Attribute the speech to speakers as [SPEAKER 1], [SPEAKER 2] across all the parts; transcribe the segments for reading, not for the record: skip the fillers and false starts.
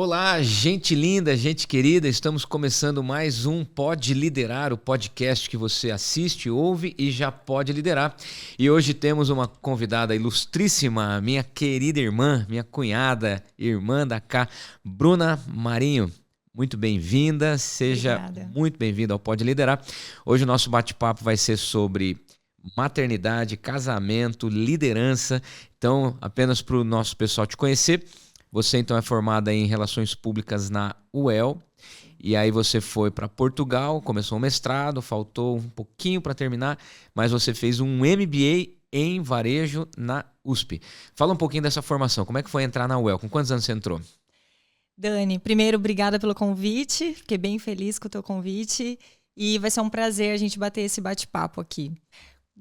[SPEAKER 1] Olá, gente linda, gente querida, estamos começando mais um Pode Liderar, o podcast que você assiste, ouve e já pode liderar. E hoje temos uma convidada ilustríssima, minha querida irmã, minha cunhada, irmã da Cá, Bruna Marinho. Muito bem-vinda, seja
[SPEAKER 2] Obrigada.
[SPEAKER 1] muito bem-vinda ao Pode Liderar. Hoje o nosso bate-papo vai ser sobre maternidade, casamento, liderança. Então, apenas para o nosso pessoal te conhecer, você então é formada em Relações Públicas na UEL, e aí você foi para Portugal, começou um mestrado, faltou um pouquinho para terminar, mas você fez um MBA em Varejo na USP. Fala um pouquinho dessa formação, como é que foi entrar na UEL? Com quantos anos você entrou?
[SPEAKER 2] Dani, primeiro, obrigada pelo convite. Fiquei bem feliz com o teu convite. E vai ser um prazer a gente bater esse bate-papo aqui.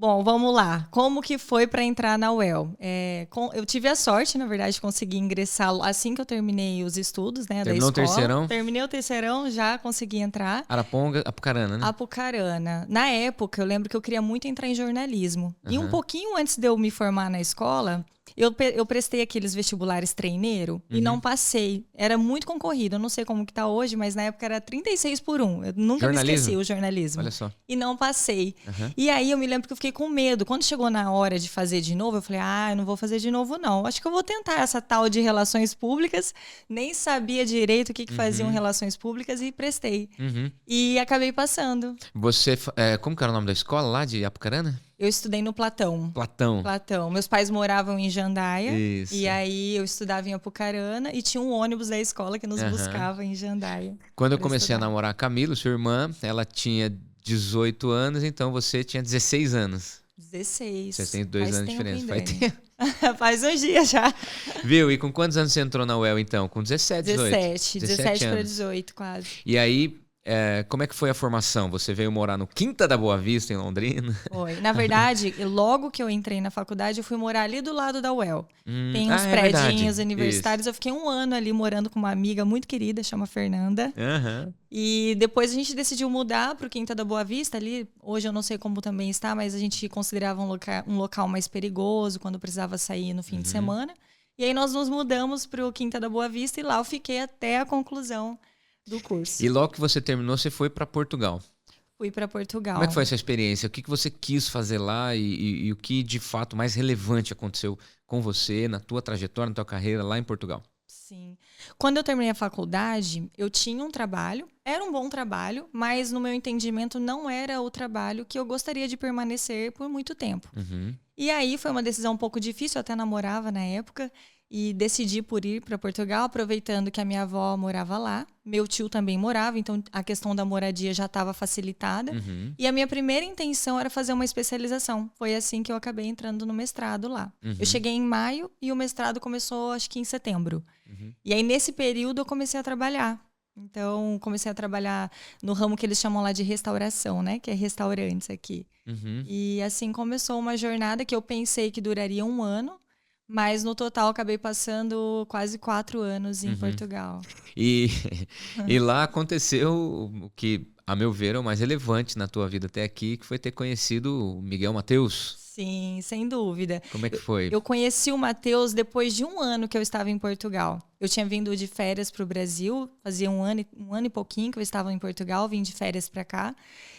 [SPEAKER 2] Bom, vamos lá. Como que foi para entrar na UEL? Eu tive a sorte, na verdade, de conseguir ingressar assim que eu terminei os estudos, né, da
[SPEAKER 1] Terminou
[SPEAKER 2] escola.
[SPEAKER 1] o terceirão?
[SPEAKER 2] Terminei o terceirão, já consegui entrar.
[SPEAKER 1] Araponga, Apucarana, né?
[SPEAKER 2] Apucarana. Na época, eu lembro que eu queria muito entrar em jornalismo. E um pouquinho antes de eu me formar na escola, eu prestei aqueles vestibulares treineiro e não passei. Era muito concorrido. Eu não sei como que tá hoje, mas na época era 36 por 1. Eu nunca me esqueci o jornalismo.
[SPEAKER 1] Olha só.
[SPEAKER 2] E não passei. E aí eu me lembro que eu fiquei com medo. Quando chegou na hora de fazer de novo, eu falei, eu não vou fazer de novo não. Acho que eu vou tentar essa tal de relações públicas. Nem sabia direito o que faziam relações públicas e prestei. E acabei passando.
[SPEAKER 1] Você, como que era o nome da escola lá de Apucarana?
[SPEAKER 2] Eu estudei no Platão.
[SPEAKER 1] Platão.
[SPEAKER 2] Meus pais moravam em Jandaia.
[SPEAKER 1] Isso.
[SPEAKER 2] E aí eu estudava em Apucarana e tinha um ônibus da escola que nos buscava em Jandaia.
[SPEAKER 1] Quando eu comecei a namorar a Camila, sua irmã, ela tinha 18 anos, então você tinha 16 anos.
[SPEAKER 2] 16.
[SPEAKER 1] Você tem 2 anos de diferença.
[SPEAKER 2] Faz tempo. Faz uns dias já.
[SPEAKER 1] Viu? E com quantos anos você entrou na UEL, então? Com 17, 18?
[SPEAKER 2] 17 para 18, quase.
[SPEAKER 1] E aí, como é que foi a formação? Você veio morar no Quinta da Boa Vista, em Londrina?
[SPEAKER 2] Foi. Na verdade, logo que eu entrei na faculdade, eu fui morar ali do lado da UEL. Tem uns predinhos universitários. Isso. Eu fiquei um ano ali morando com uma amiga muito querida, chama Fernanda. E depois a gente decidiu mudar para o Quinta da Boa Vista. Ali, hoje eu não sei como também está, mas a gente considerava um local mais perigoso quando precisava sair no fim de semana. E aí nós nos mudamos para o Quinta da Boa Vista e lá eu fiquei até a conclusão do curso.
[SPEAKER 1] E logo que você terminou, você foi para Portugal.
[SPEAKER 2] Fui para Portugal.
[SPEAKER 1] Como é que foi essa experiência? O que você quis fazer lá e o que de fato mais relevante aconteceu com você, na tua trajetória, na tua carreira lá em Portugal?
[SPEAKER 2] Sim. Quando eu terminei a faculdade, eu tinha um trabalho, era um bom trabalho, mas no meu entendimento não era o trabalho que eu gostaria de permanecer por muito tempo. E aí foi uma decisão um pouco difícil, eu até namorava na época, e decidi por ir para Portugal, aproveitando que a minha avó morava lá. Meu tio também morava, então a questão da moradia já estava facilitada. E a minha primeira intenção era fazer uma especialização. Foi assim que eu acabei entrando no mestrado lá. Eu cheguei em maio e o mestrado começou, acho que em setembro. E aí, nesse período, eu comecei a trabalhar. Então, comecei a trabalhar no ramo que eles chamam lá de restauração, né? Que é restaurantes aqui. E assim começou uma jornada que eu pensei que duraria um ano. Mas no total acabei passando quase 4 anos em Portugal.
[SPEAKER 1] E lá aconteceu o que, a meu ver, é o mais relevante na tua vida até aqui, que foi ter conhecido o Miguel Mateus.
[SPEAKER 2] Sim, sem dúvida.
[SPEAKER 1] Como é que foi?
[SPEAKER 2] Eu conheci o Mateus depois de um ano que eu estava em Portugal. Eu tinha vindo de férias para o Brasil, fazia um ano e pouquinho que eu estava em Portugal, vim de férias para cá.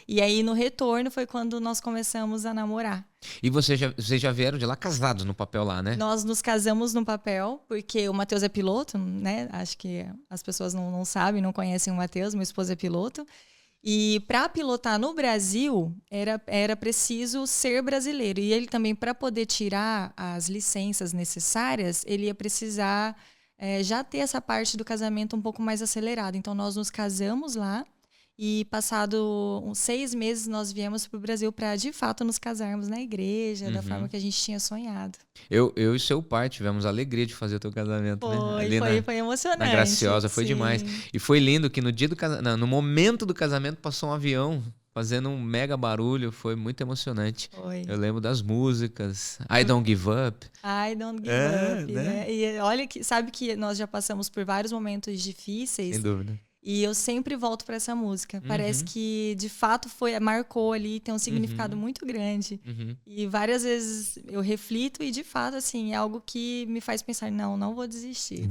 [SPEAKER 2] E aí, no retorno, foi quando nós começamos a namorar.
[SPEAKER 1] E vocês já vieram de lá casados no papel lá, né?
[SPEAKER 2] Nós nos casamos no papel, porque o Mateus é piloto, né? Acho que as pessoas não sabem, não conhecem o Mateus, meu esposo é piloto. E para pilotar no Brasil, era preciso ser brasileiro. E ele também, para poder tirar as licenças necessárias, ele ia precisar já ter essa parte do casamento um pouco mais acelerada. Então, nós nos casamos lá. E passado uns 6 meses, nós viemos para o Brasil para, de fato, nos casarmos na igreja, da forma que a gente tinha sonhado.
[SPEAKER 1] Eu e seu pai tivemos a alegria de fazer o teu casamento, né?
[SPEAKER 2] Foi emocionante.
[SPEAKER 1] Na Graciosa, foi
[SPEAKER 2] sim.
[SPEAKER 1] demais. E foi lindo que no dia do no momento do casamento passou um avião fazendo um mega barulho, foi muito emocionante.
[SPEAKER 2] Foi.
[SPEAKER 1] Eu lembro das músicas, I Don't Give Up.
[SPEAKER 2] I Don't Give Up, né? E olha, sabe que nós já passamos por vários momentos difíceis.
[SPEAKER 1] Sem dúvida.
[SPEAKER 2] E eu sempre volto para essa música. Parece que, de fato, marcou ali, tem um significado muito grande. E várias vezes eu reflito e, de fato, assim, é algo que me faz pensar, não vou desistir.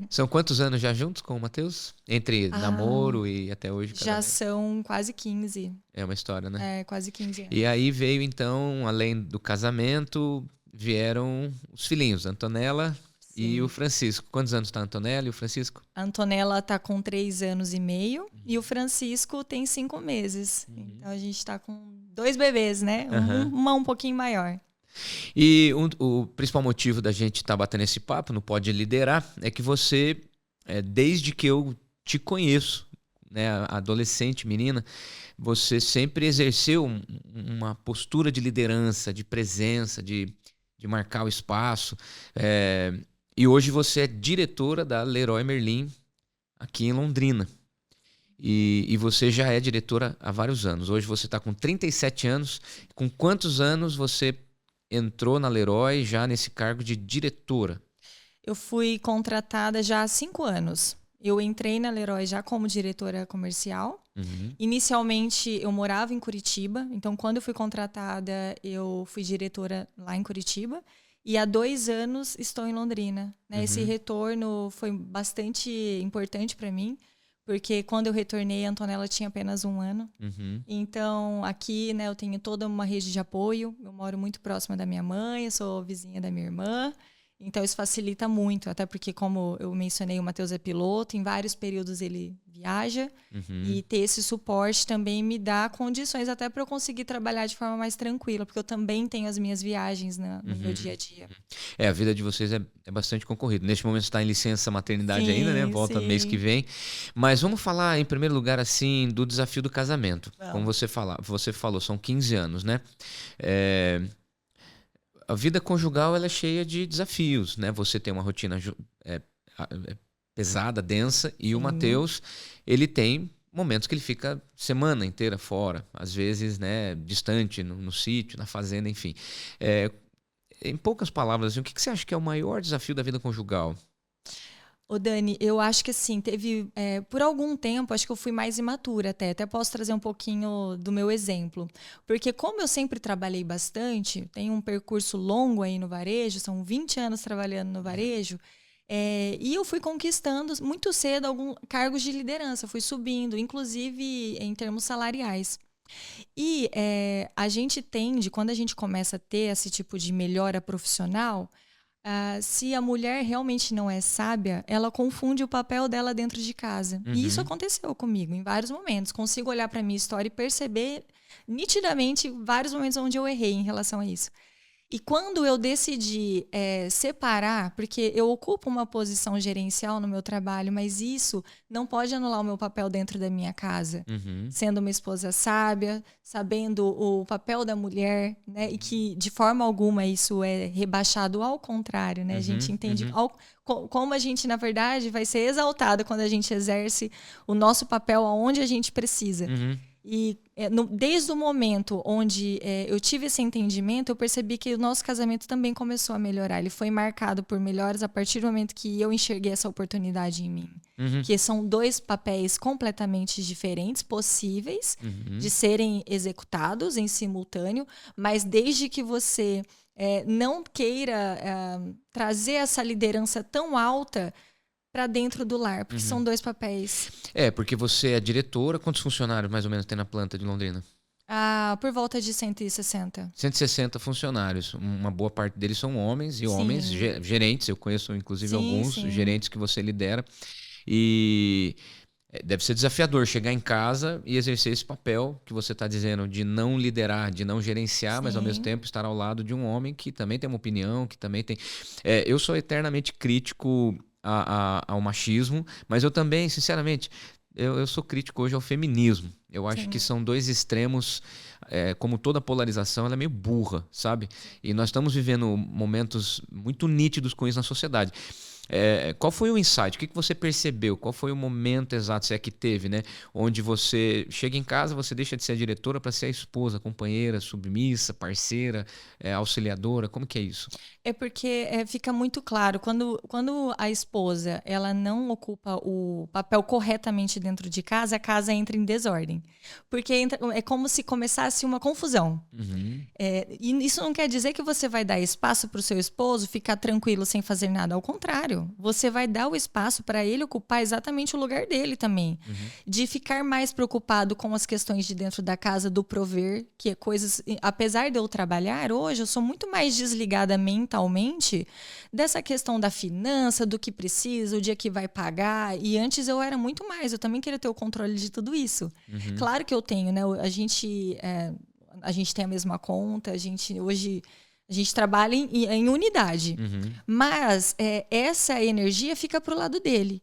[SPEAKER 1] São quantos anos já juntos com o Matheus? Entre namoro e até hoje?
[SPEAKER 2] Já são quase 15.
[SPEAKER 1] É uma história, né?
[SPEAKER 2] É, quase 15 anos.
[SPEAKER 1] E aí veio, então, além do casamento, vieram os filhinhos, a Antonella e o Francisco. Quantos anos está a Antonella e o Francisco?
[SPEAKER 2] A Antonella está com 3 anos e meio e o Francisco tem 5 meses. Então a gente está com 2 bebês, né? Uma um pouquinho maior.
[SPEAKER 1] E o principal motivo da gente estar batendo esse papo no Pode Liderar é que você, desde que eu te conheço, né, adolescente, menina, você sempre exerceu uma postura de liderança, de presença, de marcar o espaço. E hoje você é diretora da Leroy Merlin aqui em Londrina. E você já é diretora há vários anos. Hoje você está com 37 anos. Com quantos anos você entrou na Leroy já nesse cargo de diretora?
[SPEAKER 2] Eu fui contratada já há 5 anos. Eu entrei na Leroy já como diretora comercial. Inicialmente, eu morava em Curitiba. Então, quando eu fui contratada, eu fui diretora lá em Curitiba. E há 2 anos estou em Londrina. Né? Esse retorno foi bastante importante para mim, porque quando eu retornei, a Antonella tinha apenas 1 ano. Então, aqui, né, eu tenho toda uma rede de apoio. Eu moro muito próxima da minha mãe, eu sou vizinha da minha irmã. Então, isso facilita muito, até porque, como eu mencionei, o Matheus é piloto, em vários períodos ele viaja, e ter esse suporte também me dá condições até para eu conseguir trabalhar de forma mais tranquila, porque eu também tenho as minhas viagens no meu dia a dia.
[SPEAKER 1] A vida de vocês é bastante concorrida. Neste momento você está em licença maternidade ainda, né? Volta mês que vem. Mas vamos falar, em primeiro lugar, assim, do desafio do casamento. Como você falou, são 15 anos, né? A vida conjugal ela é cheia de desafios, né? Você tem uma rotina pesada, densa, e o Matheus, ele tem momentos que ele fica semana inteira fora, às vezes, né, distante, no sítio, na fazenda, enfim. Em poucas palavras, assim, o que você acha que é o maior desafio da vida conjugal?
[SPEAKER 2] Ô Dani, eu acho que assim, por algum tempo, acho que eu fui mais imatura até posso trazer um pouquinho do meu exemplo, porque como eu sempre trabalhei bastante, tenho um percurso longo aí no varejo, são 20 anos trabalhando no varejo, e eu fui conquistando muito cedo alguns cargos de liderança, fui subindo, inclusive em termos salariais. E a gente tende, quando a gente começa a ter esse tipo de melhora profissional, se a mulher realmente não é sábia, ela confunde o papel dela dentro de casa. E isso aconteceu comigo em vários momentos. Consigo olhar para a minha história e perceber nitidamente vários momentos onde eu errei em relação a isso. E quando eu decidi separar, porque eu ocupo uma posição gerencial no meu trabalho, mas isso não pode anular o meu papel dentro da minha casa. Sendo uma esposa sábia, sabendo o papel da mulher, né? E que de forma alguma isso é rebaixado, ao contrário, né? A gente entende como a gente, na verdade, vai ser exaltada quando a gente exerce o nosso papel aonde a gente precisa. E desde o momento onde eu tive esse entendimento, eu percebi que o nosso casamento também começou a melhorar. Ele foi marcado por melhoras a partir do momento que eu enxerguei essa oportunidade em mim. Que são 2 papéis completamente diferentes, possíveis de serem executados em simultâneo, mas desde que você não queira trazer essa liderança tão alta para dentro do lar, porque são 2 papéis.
[SPEAKER 1] Porque você é diretora. Quantos funcionários mais ou menos tem na planta de Londrina?
[SPEAKER 2] Por volta de 160.
[SPEAKER 1] 160 funcionários. Uma boa parte deles são homens, e homens gerentes. Eu conheço, inclusive, alguns gerentes que você lidera. E deve ser desafiador chegar em casa e exercer esse papel que você está dizendo, de não liderar, de não gerenciar, mas ao mesmo tempo estar ao lado de um homem que também tem uma opinião, que também tem... Eu sou eternamente crítico ao machismo, mas eu também, sinceramente, eu sou crítico hoje ao feminismo. Eu acho que são 2 extremos, como toda polarização, ela é meio burra, sabe? E nós estamos vivendo momentos muito nítidos com isso na sociedade. Qual foi o insight? O que você percebeu? Qual foi o momento exato, se é que teve, né? Onde você chega em casa, você deixa de ser a diretora para ser a esposa, companheira, submissa, parceira, auxiliadora. Como que é isso?
[SPEAKER 2] É porque fica muito claro, quando a esposa ela não ocupa o papel corretamente dentro de casa, a casa entra em desordem. Porque é como se começasse uma confusão. E isso não quer dizer que você vai dar espaço para o seu esposo ficar tranquilo sem fazer nada. Ao contrário, você vai dar o espaço para ele ocupar exatamente o lugar dele também. De ficar mais preocupado com as questões de dentro da casa, do prover, que é coisas... Apesar de eu trabalhar hoje, eu sou muito mais desligada mentalmente dessa questão da finança, do que precisa, o dia que vai pagar. E antes eu era muito mais, eu também queria ter o controle de tudo isso. Claro que eu tenho, né? A gente tem a mesma conta, hoje a gente trabalha em unidade. Mas essa energia fica pro lado dele.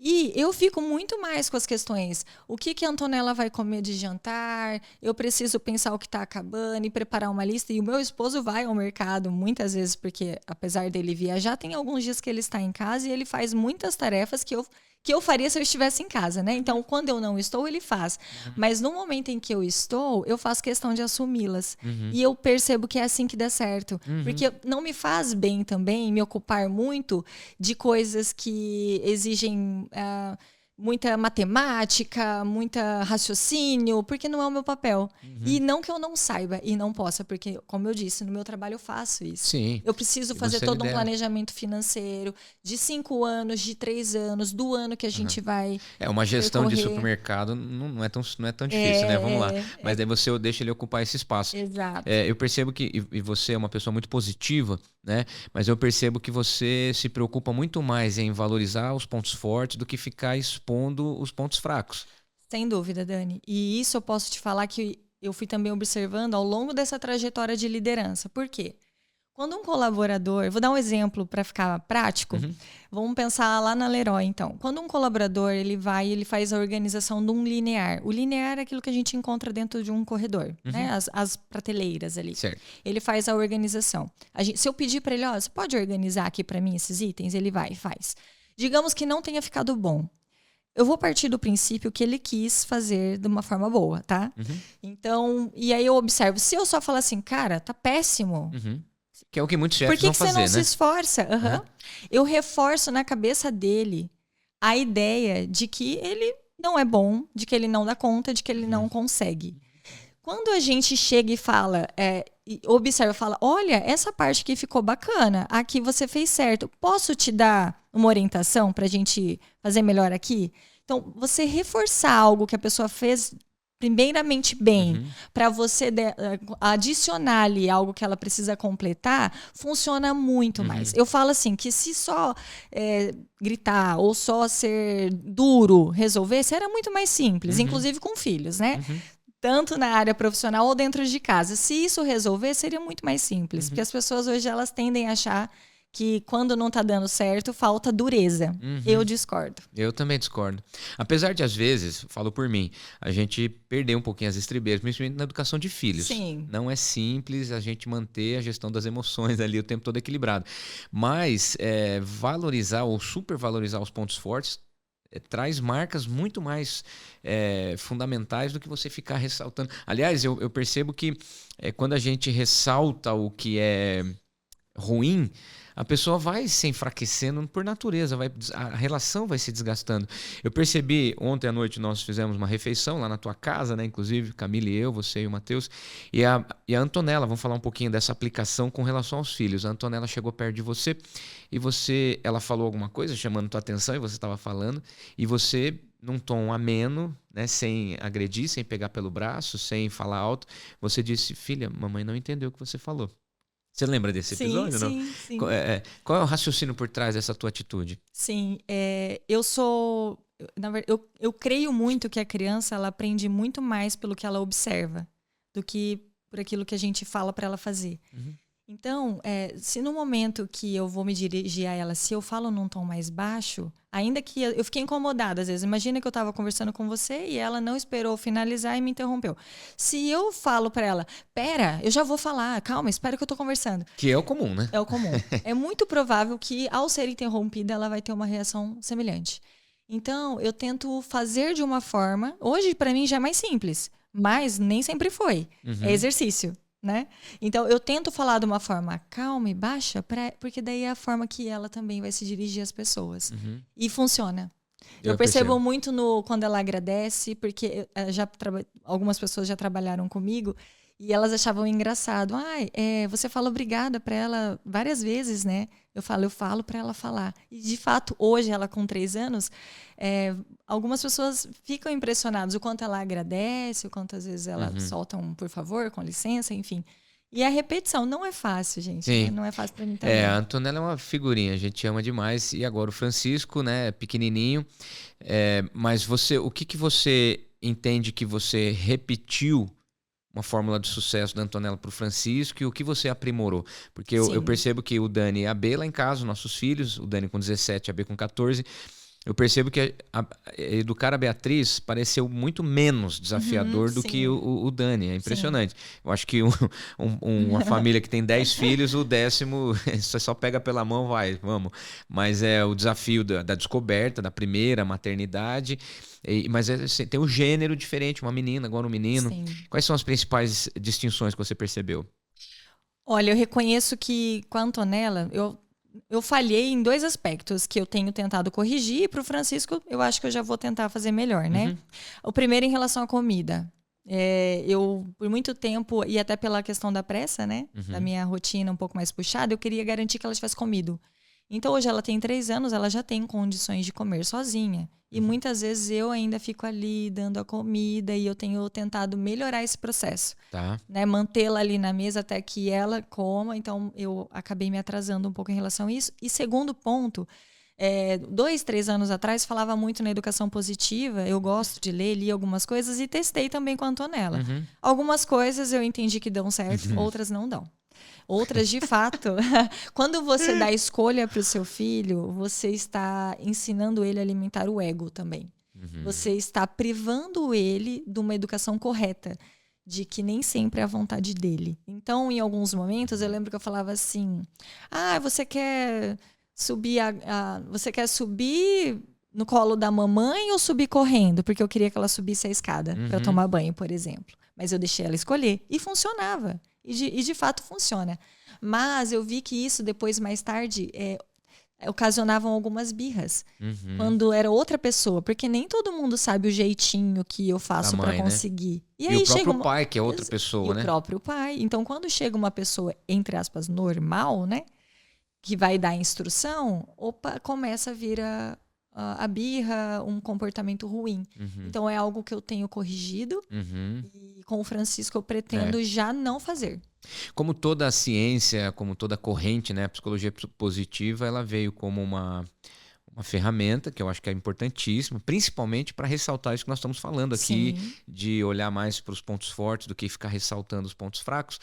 [SPEAKER 2] E eu fico muito mais com as questões. O que a Antonella vai comer de jantar? Eu preciso pensar o que está acabando e preparar uma lista. E o meu esposo vai ao mercado muitas vezes, porque apesar dele viajar, tem alguns dias que ele está em casa e ele faz muitas tarefas que eu faria se eu estivesse em casa, né? Então, quando eu não estou, ele faz. Mas no momento em que eu estou, eu faço questão de assumi-las. E eu percebo que é assim que dá certo. Porque não me faz bem também me ocupar muito de coisas que exigem muita matemática, muita raciocínio, porque não é o meu papel. E não que eu não saiba e não possa, porque, como eu disse, no meu trabalho eu faço isso.
[SPEAKER 1] Sim.
[SPEAKER 2] Eu preciso fazer todo um planejamento financeiro de 5 anos, de 3 anos, do ano que a gente vai
[SPEAKER 1] uma gestão de supermercado não é tão difícil, né? Vamos lá. Mas daí você deixa ele ocupar esse espaço.
[SPEAKER 2] Exato.
[SPEAKER 1] Eu percebo que e você é uma pessoa muito positiva, né? Mas eu percebo que você se preocupa muito mais em valorizar os pontos fortes do que ficar expondo os pontos fracos.
[SPEAKER 2] Sem dúvida, Dani. E isso eu posso te falar que eu fui também observando ao longo dessa trajetória de liderança. Por quê? Quando um colaborador... Vou dar um exemplo para ficar prático. Vamos pensar lá na Leroy, então. Quando um colaborador ele faz a organização de um linear. O linear é aquilo que a gente encontra dentro de um corredor, né? As prateleiras ali.
[SPEAKER 1] Certo.
[SPEAKER 2] Ele faz a organização. Se eu pedir para ele, você pode organizar aqui para mim esses itens? Ele vai e faz. Digamos que não tenha ficado bom. Eu vou partir do princípio que ele quis fazer de uma forma boa, tá? Então, e aí eu observo. Se eu só falar assim, cara, tá péssimo...
[SPEAKER 1] Que é o que muitos chefes vão fazer, né?
[SPEAKER 2] Por que você não se esforça? Eu reforço na cabeça dele a ideia de que ele não é bom, de que ele não dá conta, de que ele não consegue. Quando a gente chega e fala, observa, fala, olha, essa parte aqui ficou bacana, aqui você fez certo, posso te dar uma orientação para a gente fazer melhor aqui? Então, você reforçar algo que a pessoa fez primeiramente bem, para você adicionar ali algo que ela precisa completar, funciona muito mais. Eu falo assim, que se só gritar ou só ser duro resolvesse, era muito mais simples, inclusive com filhos, né? Tanto na área profissional ou dentro de casa. Se isso resolver, seria muito mais simples, porque as pessoas hoje elas tendem a achar que quando não tá dando certo, falta dureza. Eu discordo.
[SPEAKER 1] Eu também discordo. Apesar de, às vezes, falo por mim, a gente perder um pouquinho as estribeiras, principalmente na educação de filhos.
[SPEAKER 2] Sim.
[SPEAKER 1] Não é simples a gente manter a gestão das emoções ali o tempo todo equilibrado. Mas valorizar ou supervalorizar os pontos fortes traz marcas muito mais fundamentais do que você ficar ressaltando. Aliás, eu percebo que quando a gente ressalta o que é ruim, a pessoa vai se enfraquecendo por natureza, a relação vai se desgastando. Eu percebi, ontem à noite nós fizemos uma refeição lá na tua casa, né? Inclusive, Camila e eu, você e o Matheus, e a Antonella, vamos falar um pouquinho dessa aplicação com relação aos filhos. A Antonella chegou perto de você e ela falou alguma coisa chamando tua atenção e você estava falando, e você, num tom ameno, né, sem agredir, sem pegar pelo braço, sem falar alto, você disse, filha, mamãe não entendeu o que você falou. Você lembra desse episódio, não?
[SPEAKER 2] Sim.
[SPEAKER 1] Qual é o raciocínio por trás dessa tua atitude?
[SPEAKER 2] Sim, eu creio muito que a criança ela aprende muito mais pelo que ela observa do que por aquilo que a gente fala para ela fazer. Então, se no momento que eu vou me dirigir a ela, se eu falo num tom mais baixo, ainda que eu fiquei incomodada às vezes. Imagina que eu estava conversando com você e ela não esperou finalizar e me interrompeu. Se eu falo para ela, pera, eu já vou falar, calma, espera que eu tô conversando.
[SPEAKER 1] Que é o comum, né?
[SPEAKER 2] É o comum. É muito provável que, ao ser interrompida, ela vai ter uma reação semelhante. Então, eu tento fazer de uma forma... Hoje, para mim, já é mais simples, mas nem sempre foi. É exercício. Né? Então, eu tento falar de uma forma calma e baixa, porque daí é a forma que ela também vai se dirigir às pessoas. E funciona. Eu percebo muito quando ela agradece, porque algumas pessoas já trabalharam comigo e elas achavam engraçado. Você fala obrigada para ela várias vezes, né? Eu falo para ela falar. E, de fato, hoje, ela com 3 anos, algumas pessoas ficam impressionadas o quanto ela agradece, o quanto às vezes ela solta um por favor, com licença, enfim. E a repetição não é fácil, gente. Né? Não é fácil para mim também.
[SPEAKER 1] A Antonella é uma figurinha, a gente ama demais. E agora o Francisco, né, pequenininho. Mas o que você entende que você repetiu uma fórmula de sucesso da Antonella para o Francisco e o que você aprimorou? Porque eu percebo que o Dani e a B lá em casa, nossos filhos, o Dani com 17, a B com 14, eu percebo que educar a Beatriz pareceu muito menos desafiador do que o Dani. É impressionante. Sim. Eu acho que uma família que tem 10 filhos, o 10º você só pega pela mão, vamos. Mas é o desafio da descoberta, da primeira maternidade. Mas tem um gênero diferente, uma menina, agora um menino. Sim. Quais são as principais distinções que você percebeu?
[SPEAKER 2] Olha, eu reconheço que com a Antonella, eu falhei em 2 aspectos que eu tenho tentado corrigir, e para o Francisco eu acho que eu já vou tentar fazer melhor, né? O primeiro em relação à comida. Eu, por muito tempo, e até pela questão da pressa, né? Da minha rotina um pouco mais puxada, eu queria garantir que ela tivesse comido. Então, hoje ela tem 3 anos, ela já tem condições de comer sozinha. E muitas vezes eu ainda fico ali dando a comida e eu tenho tentado melhorar esse processo.
[SPEAKER 1] Tá.
[SPEAKER 2] Né? Mantê-la ali na mesa até que ela coma. Então, eu acabei me atrasando um pouco em relação a isso. E segundo ponto, 2, 3 anos atrás, falava muito na educação positiva. Eu gosto de ler, li algumas coisas e testei também com a Antonella. Algumas coisas eu entendi que dão certo, outras não dão. Outras, de fato, quando você dá escolha para o seu filho, você está ensinando ele a alimentar o ego também. Você está privando ele de uma educação correta, de que nem sempre é a vontade dele. Então, em alguns momentos, eu lembro que eu falava assim, você quer subir você quer subir no colo da mamãe ou subir correndo? Porque eu queria que ela subisse a escada para tomar banho, por exemplo. Mas eu deixei ela escolher e funcionava. E de fato funciona. Mas eu vi que isso depois, mais tarde, ocasionavam algumas birras. Quando era outra pessoa. Porque nem todo mundo sabe o jeitinho que eu faço para conseguir. Né?
[SPEAKER 1] E aí o próprio pai, que é outra pessoa, né?
[SPEAKER 2] O próprio pai. Então, quando chega uma pessoa, entre aspas, normal, né? Que vai dar instrução, começa a vir a birra, um comportamento ruim. Então é algo que eu tenho corrigido e com o Francisco eu pretendo já não fazer.
[SPEAKER 1] Como toda a ciência, como toda a corrente, né, a psicologia positiva, ela veio como uma ferramenta que eu acho que é importantíssima, principalmente para ressaltar isso que nós estamos falando aqui, de olhar mais para os pontos fortes do que ficar ressaltando os pontos fracos.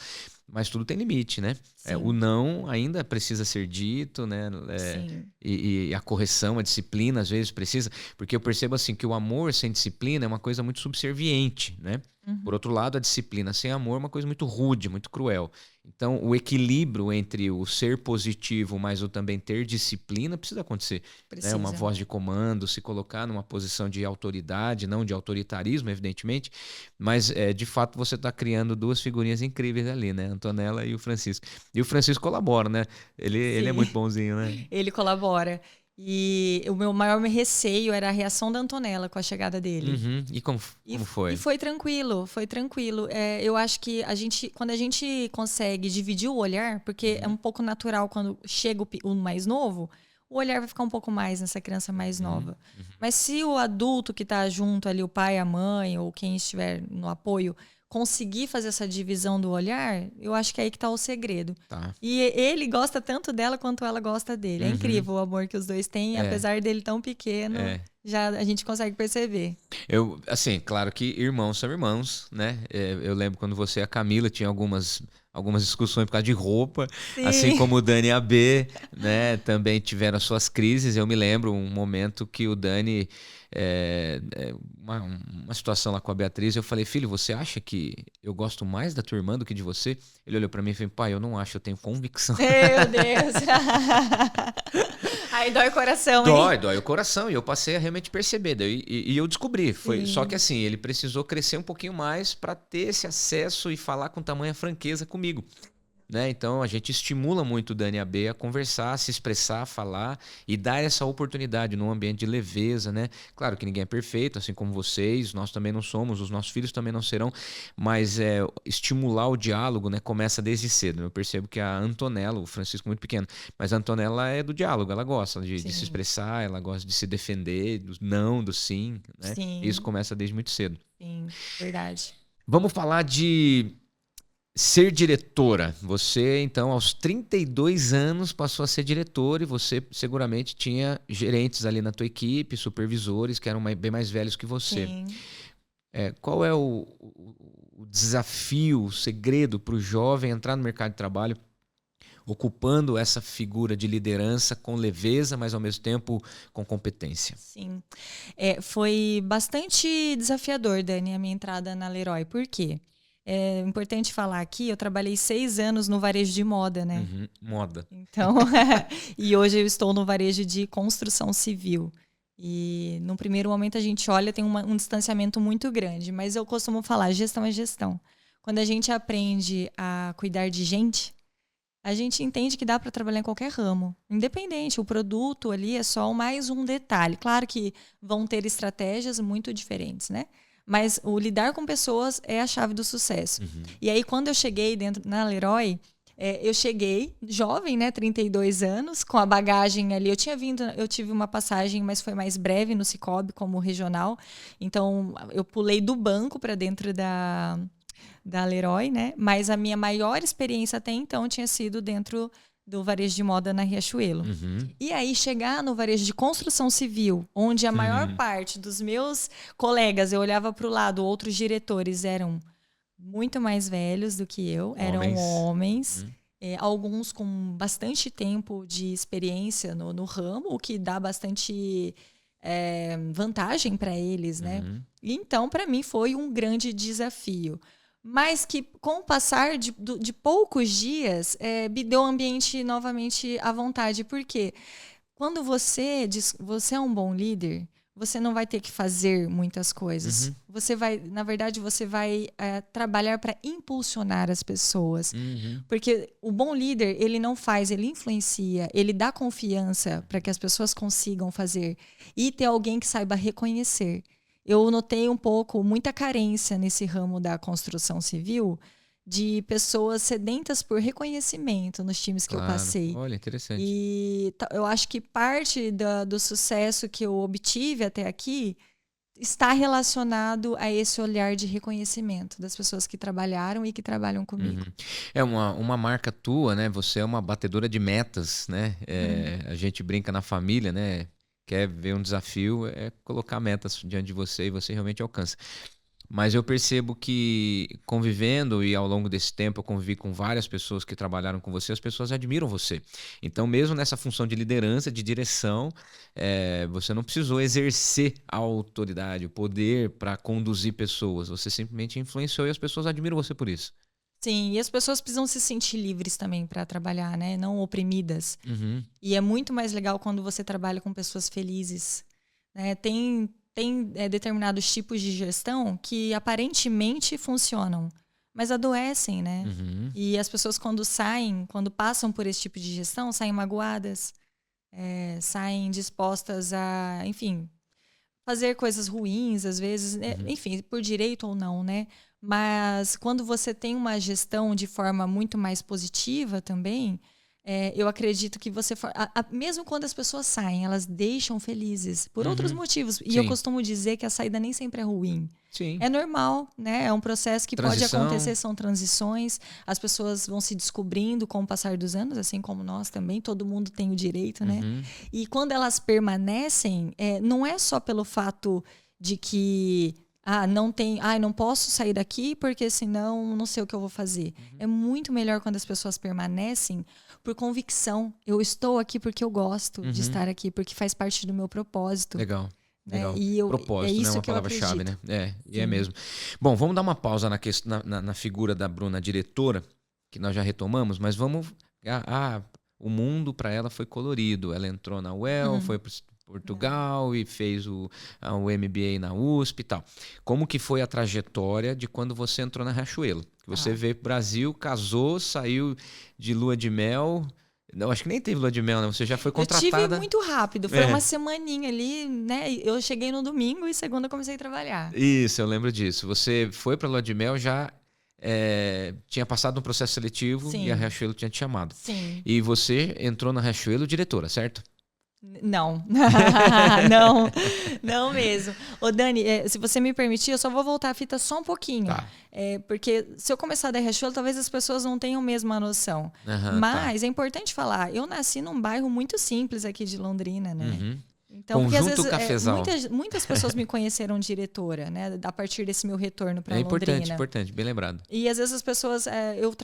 [SPEAKER 1] Mas tudo tem limite, né? O não ainda precisa ser dito, né? E a correção, a disciplina, às vezes precisa. Porque eu percebo assim que o amor sem disciplina é uma coisa muito subserviente, né? Por outro lado, a disciplina sem amor é uma coisa muito rude, muito cruel. Então, o equilíbrio entre o ser positivo, mas o também ter disciplina precisa acontecer. Né? Uma voz de comando, se colocar numa posição de autoridade, não de autoritarismo, evidentemente. Mas, de fato, você está criando 2 figurinhas incríveis ali, né? Antonella e o Francisco. E o Francisco colabora, né? Ele é muito bonzinho, né?
[SPEAKER 2] Ele colabora. E o meu maior receio era a reação da Antonella com a chegada dele.
[SPEAKER 1] E como foi?
[SPEAKER 2] E foi tranquilo, foi tranquilo. Eu acho que quando a gente consegue dividir o olhar, porque é um pouco natural quando chega o mais novo, o olhar vai ficar um pouco mais nessa criança mais nova. Mas se o adulto que está junto ali, o pai, a mãe, ou quem estiver no apoio, conseguir fazer essa divisão do olhar, eu acho que é aí que está o segredo.
[SPEAKER 1] Tá.
[SPEAKER 2] E ele gosta tanto dela quanto ela gosta dele. É incrível o amor que os dois têm, apesar dele tão pequeno, já a gente consegue perceber.
[SPEAKER 1] Assim, claro que irmãos são irmãos, né? Eu lembro quando você e a Camila tinham algumas algumas discussões por causa de roupa,
[SPEAKER 2] Sim.
[SPEAKER 1] assim como o Dani e a B, né, também tiveram as suas crises. Eu me lembro um momento que o Dani, uma situação lá com a Beatriz, eu falei, filho, você acha que eu gosto mais da tua irmã do que de você? Ele olhou pra mim e falou, pai, eu não acho, eu tenho convicção.
[SPEAKER 2] Meu Deus. Aí dói o coração, hein?
[SPEAKER 1] Dói o coração. E eu passei a realmente perceber. E eu descobri. Só que assim, ele precisou crescer um pouquinho mais para ter esse acesso e falar com tamanha franqueza comigo. Né? Então a gente estimula muito o Dani e a B a conversar, se expressar, falar e dar essa oportunidade num ambiente de leveza, né? Claro que ninguém é perfeito, assim como vocês, nós também não somos, os nossos filhos também não serão, mas estimular o diálogo, né, começa desde cedo. Eu percebo que a Antonella, o Francisco muito pequeno, mas a Antonella é do diálogo, ela gosta de se expressar, ela gosta de se defender, do não, do sim, né?
[SPEAKER 2] Sim.
[SPEAKER 1] Isso começa desde muito cedo.
[SPEAKER 2] Sim, verdade.
[SPEAKER 1] Vamos falar de ser diretora. Você, então, aos 32 anos, passou a ser diretora e você seguramente tinha gerentes ali na tua equipe, supervisores que eram bem mais velhos que você.
[SPEAKER 2] Sim.
[SPEAKER 1] Qual é o desafio, o segredo para o jovem entrar no mercado de trabalho ocupando essa figura de liderança com leveza, mas ao mesmo tempo com competência?
[SPEAKER 2] Sim. Foi bastante desafiador, Dani, a minha entrada na Leroy. Por quê? É importante falar aqui, eu trabalhei 6 anos no varejo de moda, né?
[SPEAKER 1] Uhum, moda.
[SPEAKER 2] Então, e hoje eu estou no varejo de construção civil. E num primeiro momento a gente olha, tem um distanciamento muito grande, mas eu costumo falar, gestão é gestão. Quando a gente aprende a cuidar de gente, a gente entende que dá para trabalhar em qualquer ramo, independente. O produto ali é só mais um detalhe. Claro que vão ter estratégias muito diferentes, né? Mas o lidar com pessoas é a chave do sucesso.
[SPEAKER 1] Uhum.
[SPEAKER 2] E aí, quando eu cheguei na Leroy, eu cheguei jovem, né, 32 anos, com a bagagem ali. Eu tive uma passagem, mas foi mais breve no Cicobi como regional. Então, eu pulei do banco para dentro da Leroy, né? Mas a minha maior experiência até então tinha sido dentro do varejo de moda na Riachuelo.
[SPEAKER 1] Uhum.
[SPEAKER 2] E aí chegar no varejo de construção civil, onde a maior parte dos meus colegas, eu olhava para o lado, outros diretores eram muito mais velhos do que eu, eram homens. Alguns com bastante tempo de experiência no ramo, o que dá bastante vantagem para eles, né? Então, para mim, foi um grande desafio. Mas que, com o passar de poucos dias, me deu o ambiente novamente à vontade. Por quê? Quando você diz você é um bom líder, você não vai ter que fazer muitas coisas. Você vai, na verdade, você vai trabalhar para impulsionar as pessoas. Porque o bom líder, ele não faz, ele influencia, ele dá confiança para que as pessoas consigam fazer. E ter alguém que saiba reconhecer. Eu notei muita carência nesse ramo da construção civil de pessoas sedentas por reconhecimento nos times que eu passei.
[SPEAKER 1] Olha, interessante.
[SPEAKER 2] E eu acho que parte do sucesso que eu obtive até aqui está relacionado a esse olhar de reconhecimento das pessoas que trabalharam e que trabalham comigo.
[SPEAKER 1] É uma marca tua, né? Você é uma batedora de metas, né? A gente brinca na família, né? Quer ver um desafio, é colocar metas diante de você e você realmente alcança. Mas eu percebo que convivendo e ao longo desse tempo eu convivi com várias pessoas que trabalharam com você, as pessoas admiram você. Então mesmo nessa função de liderança, de direção, você não precisou exercer a autoridade, o poder para conduzir pessoas. Você simplesmente influenciou e as pessoas admiram você por isso.
[SPEAKER 2] Sim, e as pessoas precisam se sentir livres também para trabalhar, né? Não oprimidas. E é muito mais legal quando você trabalha com pessoas felizes. Né? Tem determinados tipos de gestão que aparentemente funcionam, mas adoecem, né? E as pessoas quando passam por esse tipo de gestão, saem magoadas, saem dispostas a, enfim, fazer coisas ruins, às vezes, enfim, por direito ou não, né? Mas quando você tem uma gestão de forma muito mais positiva também, eu acredito que você... mesmo quando as pessoas saem, elas deixam felizes por outros motivos. E eu costumo dizer que a saída nem sempre é ruim.
[SPEAKER 1] Sim.
[SPEAKER 2] É normal, né? É um processo que pode acontecer, são transições. As pessoas vão se descobrindo com o passar dos anos, assim como nós também. Todo mundo tem o direito, né? E quando elas permanecem, não é só pelo fato de que não posso sair daqui porque senão não sei o que eu vou fazer. É muito melhor quando as pessoas permanecem por convicção. Eu estou aqui porque eu gosto de estar aqui, porque faz parte do meu propósito.
[SPEAKER 1] Legal. Legal.
[SPEAKER 2] Propósito,
[SPEAKER 1] é uma palavra-chave, né? E é mesmo. Bom, vamos dar uma pausa na figura da Bruna, diretora, que nós já retomamos, mas vamos... o mundo para ela foi colorido. Ela entrou na UEL, foi para Portugal e fez o MBA na USP e tal. Como que foi a trajetória de quando você entrou na Riachuelo? Que você veio pro Brasil, casou, saiu de lua de mel... Não, acho que nem teve lua de mel, né? Você já foi contratada.
[SPEAKER 2] Eu tive muito rápido, foi uma semaninha ali, né? Eu cheguei no domingo e segunda eu comecei a trabalhar.
[SPEAKER 1] Isso, eu lembro disso. Você foi pra lua de mel, já tinha passado um processo seletivo. Sim. E a Riachuelo tinha te chamado.
[SPEAKER 2] Sim.
[SPEAKER 1] E você entrou na Riachuelo diretora, certo?
[SPEAKER 2] Não. Não mesmo. Ô Dani, se você me permitir, eu só vou voltar a fita só um pouquinho.
[SPEAKER 1] Tá.
[SPEAKER 2] Porque se eu começar da Riachuelo, talvez as pessoas não tenham a mesma noção. Mas é importante falar, eu nasci num bairro muito simples aqui de Londrina, né? Então,
[SPEAKER 1] Conjunto
[SPEAKER 2] porque às
[SPEAKER 1] Cafezal.
[SPEAKER 2] muitas pessoas me conheceram diretora, né? A partir desse meu retorno para Londrina.
[SPEAKER 1] É importante, bem lembrado.
[SPEAKER 2] E às vezes as pessoas,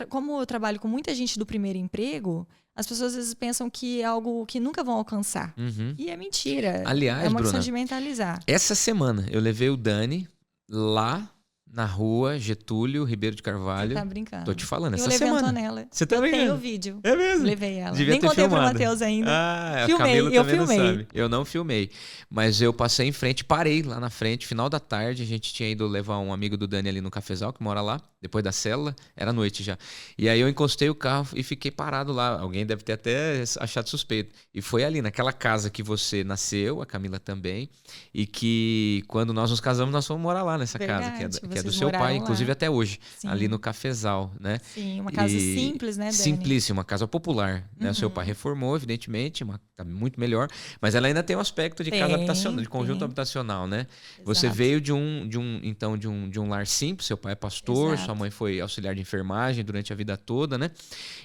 [SPEAKER 2] como eu trabalho com muita gente do primeiro emprego, as pessoas às vezes pensam que é algo que nunca vão alcançar. E é mentira.
[SPEAKER 1] Aliás,
[SPEAKER 2] é uma
[SPEAKER 1] Bruna,
[SPEAKER 2] questão de mentalizar.
[SPEAKER 1] Essa semana eu levei o Dani lá na rua Getúlio Ribeiro de Carvalho.
[SPEAKER 2] Você tá brincando.
[SPEAKER 1] Tô te falando, essa
[SPEAKER 2] semana. Eu levei a
[SPEAKER 1] Antonella. Você tá
[SPEAKER 2] brincando?
[SPEAKER 1] Tem
[SPEAKER 2] o vídeo.
[SPEAKER 1] É mesmo?
[SPEAKER 2] Levei ela.
[SPEAKER 1] Devia
[SPEAKER 2] Nem
[SPEAKER 1] ter
[SPEAKER 2] contei
[SPEAKER 1] filmado.
[SPEAKER 2] pro Matheus ainda.
[SPEAKER 1] Eu filmei. Eu não filmei. Mas eu passei em frente, parei lá na frente, final da tarde. A gente tinha ido levar um amigo do Dani ali no Cafezal, que mora lá, depois da célula. Era noite já. E aí eu encostei o carro e fiquei parado lá. Alguém deve ter até achado suspeito. E foi ali, naquela casa que você nasceu, a Camila também. E que quando nós nos casamos, nós fomos morar lá nessa casa, que é do seu pai, inclusive até hoje. Sim. Ali no Cafezal, né?
[SPEAKER 2] Sim, uma casa simples, né, Dani?
[SPEAKER 1] Simplíssima, uma casa popular, né? O seu pai reformou, evidentemente, tá muito melhor, mas ela ainda tem um aspecto de casa habitacional, de conjunto habitacional, né? Exato. Você veio de um lar simples, seu pai é pastor, sua mãe foi auxiliar de enfermagem durante a vida toda, né?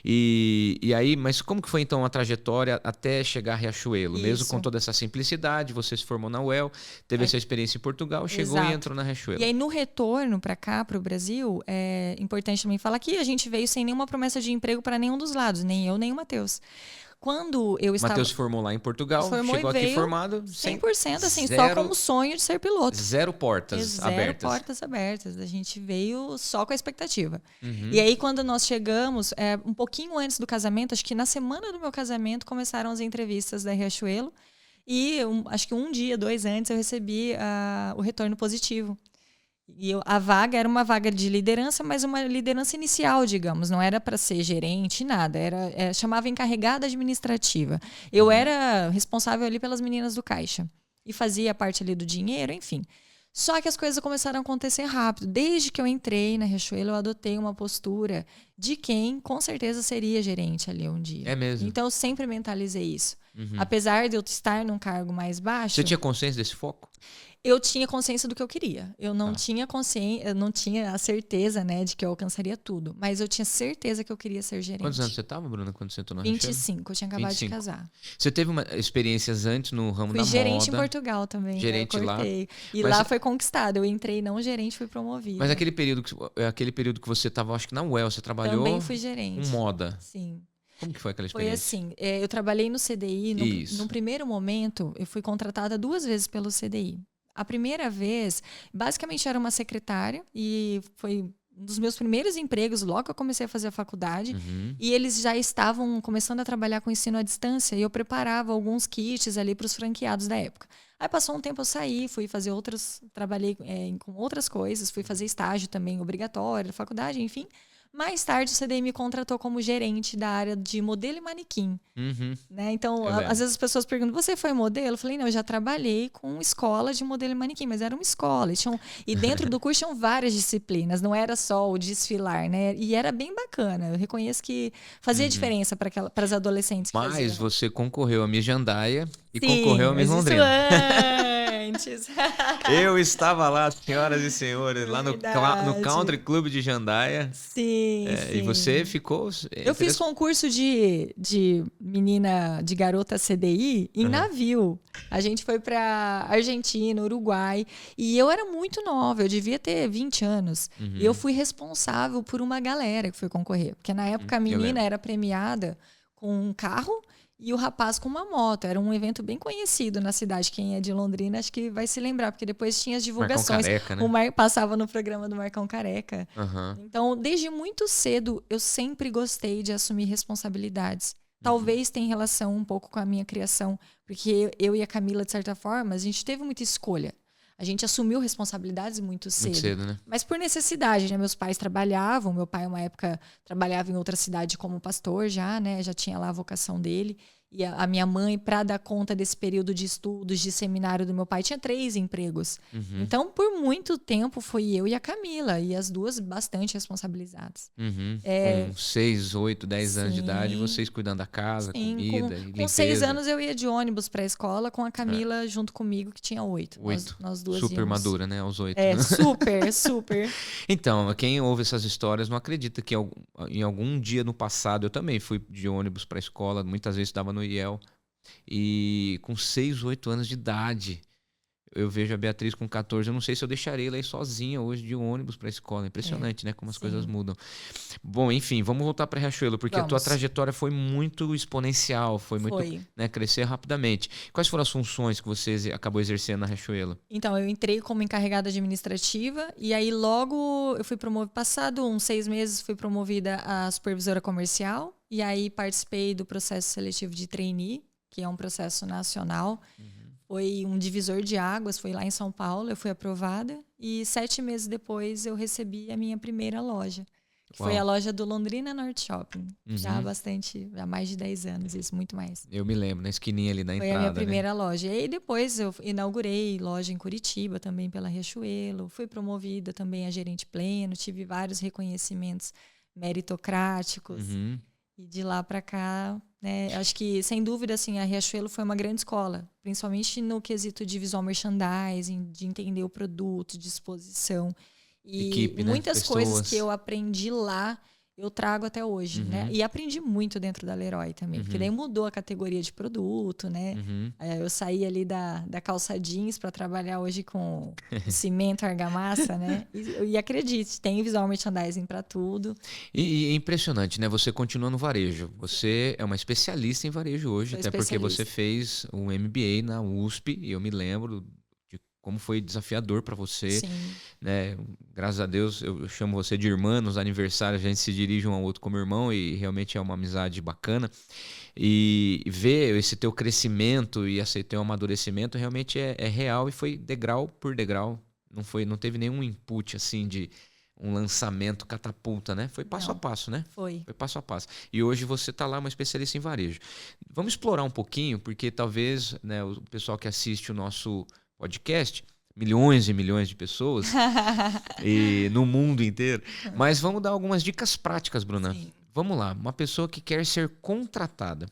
[SPEAKER 1] E aí, mas como que foi então a trajetória até chegar a Riachuelo? Isso. Mesmo com toda essa simplicidade, você se formou na UEL, teve essa experiência em Portugal, chegou e entrou na Riachuelo.
[SPEAKER 2] E aí no retorno para cá, para o Brasil, é importante também falar que a gente veio sem nenhuma promessa de emprego para nenhum dos lados, nem eu, nem o Matheus. Quando eu estava...
[SPEAKER 1] Matheus se formou lá em Portugal, chegou aqui formado...
[SPEAKER 2] 100%, assim, só com o sonho de ser piloto.
[SPEAKER 1] Zero portas abertas.
[SPEAKER 2] Zero portas abertas. A gente veio só com a expectativa. E aí, quando nós chegamos, um pouquinho antes do casamento, acho que na semana do meu casamento, começaram as entrevistas da Riachuelo. E acho que 1 dia, 2 antes, eu recebi o retorno positivo. E a vaga era uma vaga de liderança, mas uma liderança inicial, digamos. Não era para ser gerente, nada. Chamava encarregada administrativa. Eu era responsável ali pelas meninas do caixa. E fazia parte ali do dinheiro, enfim. Só que as coisas começaram a acontecer rápido. Desde que eu entrei na Riachuelo, eu adotei uma postura de quem, com certeza, seria gerente ali um dia.
[SPEAKER 1] É mesmo?
[SPEAKER 2] Então, eu sempre mentalizei isso. Apesar de eu estar num cargo mais baixo...
[SPEAKER 1] Você tinha consciência desse foco?
[SPEAKER 2] Eu tinha consciência do que eu queria. Eu não tinha consciência, eu não tinha a certeza, né, de que eu alcançaria tudo. Mas eu tinha certeza que eu queria ser gerente.
[SPEAKER 1] Quantos anos você estava, Bruna, quando você entrou na
[SPEAKER 2] 25, eu tinha acabado de casar.
[SPEAKER 1] Você teve experiências antes no ramo da moda?
[SPEAKER 2] Fui gerente em Portugal também.
[SPEAKER 1] Gerente lá.
[SPEAKER 2] E lá foi conquistado. Eu entrei não gerente, fui promovida.
[SPEAKER 1] Mas aquele período que você estava, acho que na UEL, você trabalhou...
[SPEAKER 2] Também fui gerente.
[SPEAKER 1] Com moda.
[SPEAKER 2] Sim.
[SPEAKER 1] Como que foi aquela experiência?
[SPEAKER 2] Foi assim, eu trabalhei no CDI. No primeiro momento, eu fui contratada 2 vezes pelo CDI. A primeira vez, basicamente era uma secretária e foi um dos meus primeiros empregos logo que eu comecei a fazer a faculdade. E eles já estavam começando a trabalhar com ensino à distância e eu preparava alguns kits ali para os franqueados da época. Aí passou um tempo, eu saí, fui fazer trabalhei com outras coisas, fui fazer estágio também obrigatório, faculdade, enfim. Mais tarde, o CDI me contratou como gerente da área de modelo e manequim. Né? Então, às vezes as pessoas perguntam, você foi modelo? Eu falei, não, eu já trabalhei com escola de modelo e manequim, mas era uma escola. E dentro do curso tinham várias disciplinas, não era só o desfilar, né? E era bem bacana. Eu reconheço que fazia diferença para as adolescentes.
[SPEAKER 1] Mas você concorreu a Miss Jandaia e concorreu a Miss Londrina.
[SPEAKER 2] antes.
[SPEAKER 1] Eu estava lá, senhoras e senhores, lá no Country Club de Jandaia.
[SPEAKER 2] Sim, sim.
[SPEAKER 1] E você ficou...
[SPEAKER 2] Eu fiz concurso de menina, de garota CDI em navio. A gente foi pra Argentina, Uruguai. E eu era muito nova, eu devia ter 20 anos. E eu fui responsável por uma galera que foi concorrer. Porque na época a menina era premiada com um carro e o rapaz com uma moto. Era um evento bem conhecido na cidade. Quem é de Londrina acho que vai se lembrar, porque depois tinha as divulgações.
[SPEAKER 1] Marcão Careca, né?
[SPEAKER 2] Passava no programa do Marcão Careca. Então, desde muito cedo, eu sempre gostei de assumir responsabilidades. Talvez tenha relação um pouco com a minha criação, porque eu e a Camila, de certa forma, a gente teve muita escolha. A gente assumiu responsabilidades muito cedo.
[SPEAKER 1] Muito cedo, né?
[SPEAKER 2] Mas por necessidade, né? Meus pais trabalhavam. Meu pai, uma época, trabalhava em outra cidade como pastor já, né? Já tinha lá a vocação dele. E a minha mãe, para dar conta desse período de estudos, de seminário do meu pai, tinha 3 empregos. Então, por muito tempo, foi eu e a Camila. E as duas bastante responsabilizadas.
[SPEAKER 1] Com 6, 8, 10 anos de idade, vocês cuidando da casa, comida e limpeza.
[SPEAKER 2] Com 6 anos, eu ia de ônibus para a escola com a Camila junto comigo, que tinha 8. Nós duas
[SPEAKER 1] super
[SPEAKER 2] íamos.
[SPEAKER 1] Madura, né? Aos 8.
[SPEAKER 2] Super, super.
[SPEAKER 1] Então, quem ouve essas histórias não acredita que em algum dia no passado eu também fui de ônibus para a escola, muitas vezes estava no IEL, e com 6, 8 anos de idade eu vejo a Beatriz com 14, eu não sei se eu deixarei ela ir sozinha hoje de ônibus para a escola. Impressionante, né? Como as coisas mudam. Bom, enfim, vamos voltar para Riachuelo, porque a tua trajetória foi muito exponencial, foi muito, né, crescer rapidamente. Quais foram as funções que você acabou exercendo na Riachuelo?
[SPEAKER 2] Então, eu entrei como encarregada administrativa e aí logo eu fui promovida, passado uns 6 meses, fui promovida a supervisora comercial e aí participei do processo seletivo de trainee, que é um processo nacional. Foi um divisor de águas, foi lá em São Paulo, eu fui aprovada e 7 meses depois eu recebi a minha primeira loja, que foi a loja do Londrina Norte Shopping. Já há mais de 10 anos, isso, muito mais.
[SPEAKER 1] Eu me lembro, na esquininha ali da entrada.
[SPEAKER 2] Foi a minha primeira loja. E aí depois eu inaugurei loja em Curitiba, também pela Riachuelo, fui promovida também a gerente pleno, tive vários reconhecimentos meritocráticos. E de lá para cá, né, acho que, sem dúvida, assim, a Riachuelo foi uma grande escola, principalmente no quesito de visual merchandising, de entender o produto, de exposição. E
[SPEAKER 1] equipe,
[SPEAKER 2] muitas
[SPEAKER 1] né?
[SPEAKER 2] coisas que eu aprendi lá, eu trago até hoje, né? E aprendi muito dentro da Leroy também, porque daí mudou a categoria de produto, né? Eu saí ali da calça jeans para trabalhar hoje com cimento, argamassa, né? E acredite, tem visual merchandising para tudo.
[SPEAKER 1] E é impressionante, né? Você continua no varejo. Você é uma especialista em varejo hoje, até porque você fez um MBA na USP, e eu me lembro de como foi desafiador para você, né? Graças a Deus eu chamo você de irmã, nos aniversários a gente se dirige um ao outro como irmão e realmente é uma amizade bacana. E ver esse teu crescimento e esse teu amadurecimento realmente é real e foi degrau por degrau. Não teve nenhum input assim de um lançamento catapulta, né? Foi passo a passo, né? Foi passo a passo. E hoje você está lá uma especialista em varejo. Vamos explorar um pouquinho, porque talvez, né, o pessoal que assiste o nosso podcast, milhões e milhões de pessoas e no mundo inteiro. Mas vamos dar algumas dicas práticas, Bruna. Sim. Vamos lá. Uma pessoa que quer ser contratada.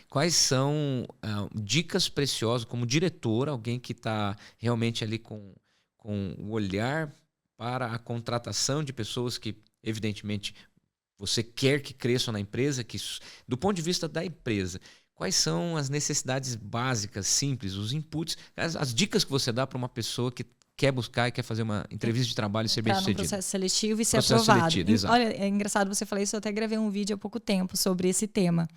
[SPEAKER 1] Quais são dicas preciosas como diretora, alguém que está realmente ali com o olhar para a contratação de pessoas que, evidentemente, você quer que cresçam na empresa, que do ponto de vista da empresa, quais são as necessidades básicas, simples, os inputs, as dicas que você dá para uma pessoa que quer buscar e quer fazer uma entrevista de trabalho e ser bem-sucedida?
[SPEAKER 2] No processo seletivo e ser aprovado. Olha, é engraçado você falar isso, eu até gravei um vídeo há pouco tempo sobre esse tema.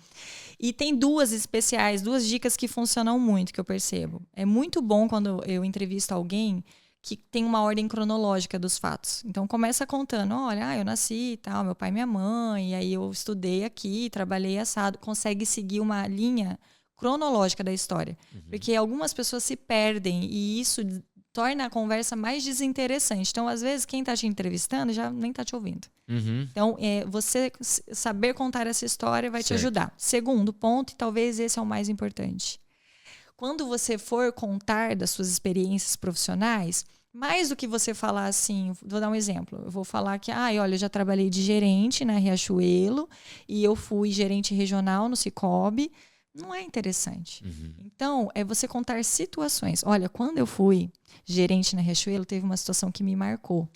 [SPEAKER 2] E tem 2 especiais, 2 dicas que funcionam muito, que eu percebo. É muito bom quando eu entrevisto alguém que tem uma ordem cronológica dos fatos. Então, começa contando, olha, eu nasci e tal, meu pai e minha mãe, e aí eu estudei aqui, trabalhei assado. Consegue seguir uma linha cronológica da história. Porque algumas pessoas se perdem e isso torna a conversa mais desinteressante. Então, às vezes, quem está te entrevistando já nem está te ouvindo. Então, você saber contar essa história vai te ajudar. Segundo ponto, e talvez esse é o mais importante. Quando você for contar das suas experiências profissionais, mais do que você falar assim, vou dar um exemplo. Eu vou falar que, olha, eu já trabalhei de gerente na Riachuelo e eu fui gerente regional no Sicoob. Não é interessante. Então, é você contar situações. Olha, quando eu fui gerente na Riachuelo, teve uma situação que me marcou.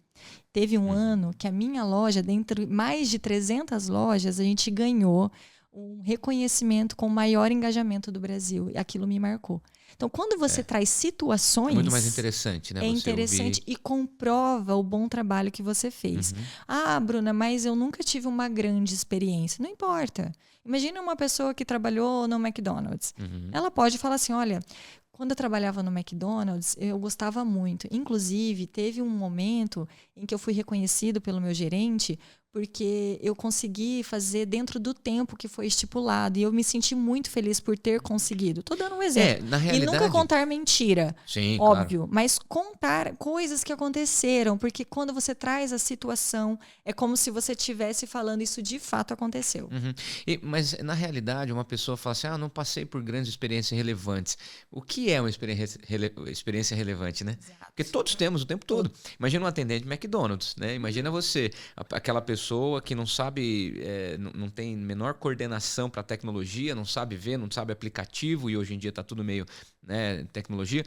[SPEAKER 2] Teve um ano que a minha loja, dentre mais de 300 lojas, a gente ganhou um reconhecimento com o maior engajamento do Brasil. E aquilo me marcou. Então, quando você traz situações...
[SPEAKER 1] É muito mais interessante, né?
[SPEAKER 2] É interessante e comprova o bom trabalho que você fez. Ah, Bruna, mas eu nunca tive uma grande experiência. Não importa. Imagina uma pessoa que trabalhou no McDonald's. Ela pode falar assim, olha... Quando eu trabalhava no McDonald's, eu gostava muito. Inclusive, teve um momento em que eu fui reconhecido pelo meu gerente porque eu consegui fazer dentro do tempo que foi estipulado. E eu me senti muito feliz por ter conseguido. Estou dando um exemplo.
[SPEAKER 1] Na realidade...
[SPEAKER 2] E nunca contar mentira.
[SPEAKER 1] Sim,
[SPEAKER 2] óbvio.
[SPEAKER 1] Claro.
[SPEAKER 2] Mas contar coisas que aconteceram. Porque quando você traz a situação, é como se você estivesse falando isso de fato aconteceu.
[SPEAKER 1] Mas, na realidade, uma pessoa fala assim, não passei por grandes experiências relevantes. O que é uma experiência relevante, né?
[SPEAKER 2] Exato.
[SPEAKER 1] Porque todos temos o tempo todo. Imagina um atendente de McDonald's, né? Imagina você, aquela pessoa que não sabe, não tem menor coordenação para tecnologia, não sabe ver, não sabe aplicativo, e hoje em dia está tudo meio, né, tecnologia.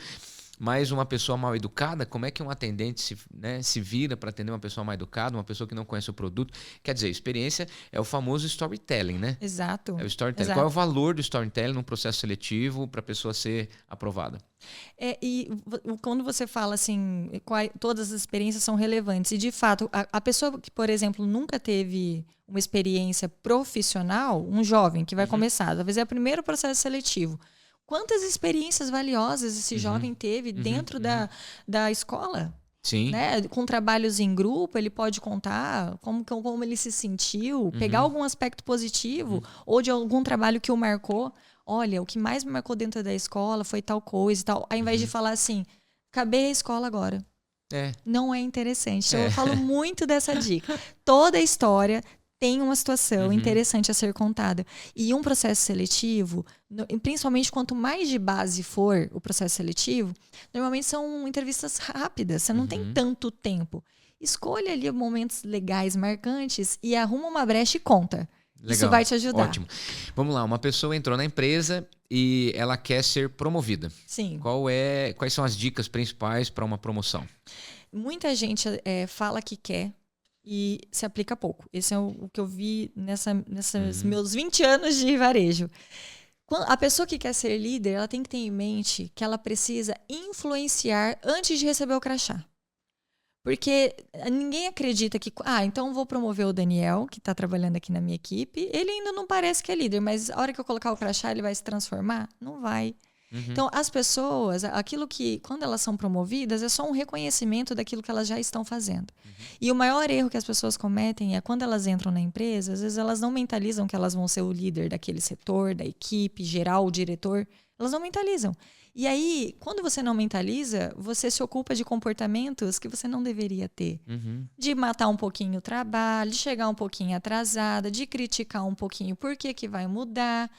[SPEAKER 1] Mas uma pessoa mal educada, como é que um atendente se vira para atender uma pessoa mal educada, uma pessoa que não conhece o produto? Quer dizer, experiência é o famoso storytelling, né?
[SPEAKER 2] Exato.
[SPEAKER 1] É o storytelling.
[SPEAKER 2] Exato.
[SPEAKER 1] Qual é o valor do storytelling num processo seletivo para a pessoa ser aprovada?
[SPEAKER 2] E quando você fala assim, todas as experiências são relevantes. E, de fato, a pessoa que, por exemplo, nunca teve uma experiência profissional, um jovem que vai começar, talvez é o primeiro processo seletivo. Quantas experiências valiosas esse jovem teve dentro da escola?
[SPEAKER 1] Sim.
[SPEAKER 2] Né? Com trabalhos em grupo, ele pode contar como ele se sentiu, pegar algum aspecto positivo ou de algum trabalho que o marcou. Olha, o que mais me marcou dentro da escola foi tal coisa e tal. Ao invés de falar assim, acabei a escola agora. Não é interessante. Então, eu falo muito dessa dica. Toda história tem uma situação interessante a ser contada. E um processo seletivo, principalmente quanto mais de base for o processo seletivo, normalmente são entrevistas rápidas, você não tem tanto tempo. Escolha ali momentos legais, marcantes e arruma uma brecha e conta. Legal. Isso vai te ajudar.
[SPEAKER 1] Ótimo. Vamos lá, uma pessoa entrou na empresa e ela quer ser promovida.
[SPEAKER 2] Sim.
[SPEAKER 1] Quais são as dicas principais para uma promoção?
[SPEAKER 2] Muita gente fala que quer, e se aplica pouco. Esse é o que eu vi nesses meus 20 anos de varejo. A pessoa que quer ser líder, ela tem que ter em mente que ela precisa influenciar antes de receber o crachá. Porque ninguém acredita que... então vou promover o Daniel, que está trabalhando aqui na minha equipe. Ele ainda não parece que é líder, mas a hora que eu colocar o crachá, ele vai se transformar? Não vai. Então, as pessoas, aquilo que, quando elas são promovidas, é só um reconhecimento daquilo que elas já estão fazendo. E o maior erro que as pessoas cometem é quando elas entram na empresa, às vezes elas não mentalizam que elas vão ser o líder daquele setor, da equipe, geral, o diretor. Elas não mentalizam. E aí, quando você não mentaliza, você se ocupa de comportamentos que você não deveria ter. De matar um pouquinho o trabalho, de chegar um pouquinho atrasada, de criticar um pouquinho por que vai mudar.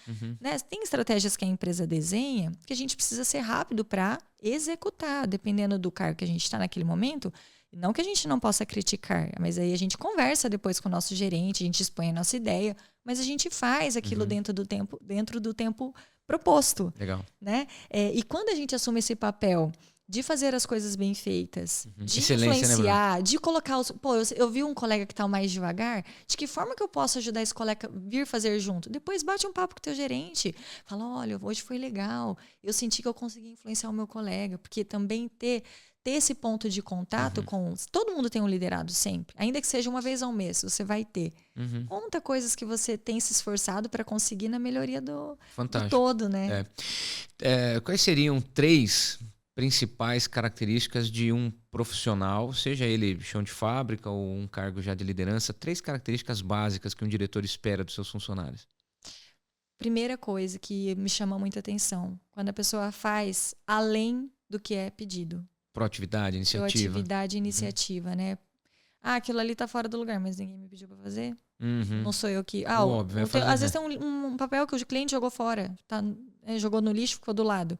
[SPEAKER 2] Né? Tem estratégias que a empresa desenha que a gente precisa ser rápido para executar, dependendo do cargo que a gente está naquele momento. Não que a gente não possa criticar, mas aí a gente conversa depois com o nosso gerente, a gente expõe a nossa ideia, mas a gente faz aquilo dentro do tempo proposto.
[SPEAKER 1] Legal.
[SPEAKER 2] Né? E quando a gente assume esse papel de fazer as coisas bem feitas, de
[SPEAKER 1] Excelência,
[SPEAKER 2] influenciar, de colocar os... eu vi um colega que está mais devagar, de que forma que eu posso ajudar esse colega a vir fazer junto? Depois bate um papo com o teu gerente, fala, olha, hoje foi legal, eu senti que eu consegui influenciar o meu colega, porque também ter esse ponto de contato com... Todo mundo tem um liderado sempre. Ainda que seja uma vez ao mês, você vai ter. Conta coisas que você tem se esforçado para conseguir na melhoria do todo, né?
[SPEAKER 1] Quais seriam 3 principais características de um profissional, seja ele chão de fábrica ou um cargo já de liderança, 3 características básicas que um diretor espera dos seus funcionários?
[SPEAKER 2] Primeira coisa que me chama muita atenção, quando a pessoa faz além do que é pedido.
[SPEAKER 1] Proatividade, iniciativa.
[SPEAKER 2] Proatividade e iniciativa, né? Aquilo ali tá fora do lugar, mas ninguém me pediu para fazer. Não sou eu que...
[SPEAKER 1] Óbvio,
[SPEAKER 2] às vezes tem um papel que o cliente jogou fora, jogou no lixo, ficou do lado.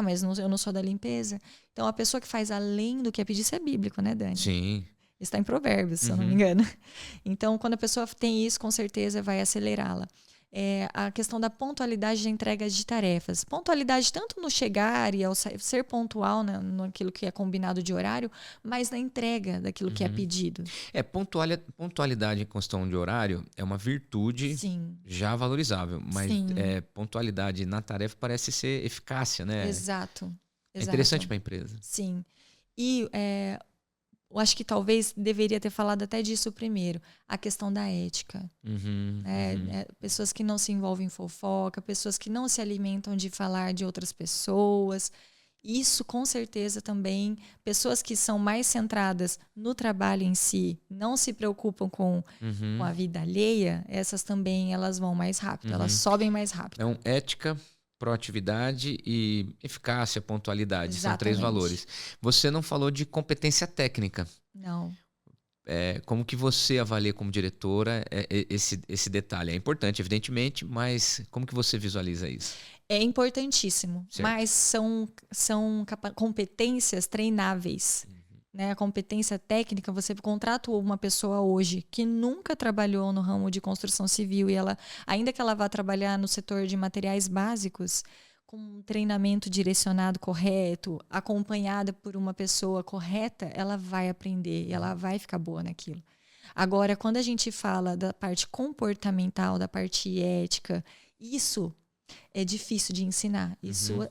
[SPEAKER 2] Mas eu não sou da limpeza. Então, a pessoa que faz além do que é pedir, isso é bíblico, né, Dani?
[SPEAKER 1] Sim.
[SPEAKER 2] Está em Provérbios, se eu não me engano. Então, quando a pessoa tem isso, com certeza vai acelerá-la. a questão da pontualidade da entrega de tarefas. Pontualidade tanto no chegar e ao ser pontual naquilo que é combinado de horário, mas na entrega daquilo que é pedido.
[SPEAKER 1] Pontualidade em questão de horário é uma virtude já valorizável, mas pontualidade na tarefa parece ser eficácia, né?
[SPEAKER 2] Exato.
[SPEAKER 1] É interessante para a empresa.
[SPEAKER 2] Sim. E eu acho que talvez deveria ter falado até disso primeiro. A questão da ética. Pessoas que não se envolvem em fofoca, pessoas que não se alimentam de falar de outras pessoas. Isso, com certeza, também. Pessoas que são mais centradas no trabalho em si, não se preocupam com a vida alheia, essas também elas vão mais rápido, elas sobem mais rápido.
[SPEAKER 1] Então, ética, proatividade e eficácia, pontualidade.
[SPEAKER 2] Exatamente.
[SPEAKER 1] São 3 valores. Você não falou de competência técnica.
[SPEAKER 2] Não.
[SPEAKER 1] Como que você avalia como diretora esse detalhe? É importante, evidentemente, mas como que você visualiza isso?
[SPEAKER 2] É importantíssimo,
[SPEAKER 1] certo.
[SPEAKER 2] Mas são competências treináveis. Né? A competência técnica, você contrata uma pessoa hoje que nunca trabalhou no ramo de construção civil e ainda que ela vá trabalhar no setor de materiais básicos, com um treinamento direcionado correto, acompanhada por uma pessoa correta, ela vai aprender e ela vai ficar boa naquilo. Agora, quando a gente fala da parte comportamental, da parte ética, isso é difícil de ensinar. Isso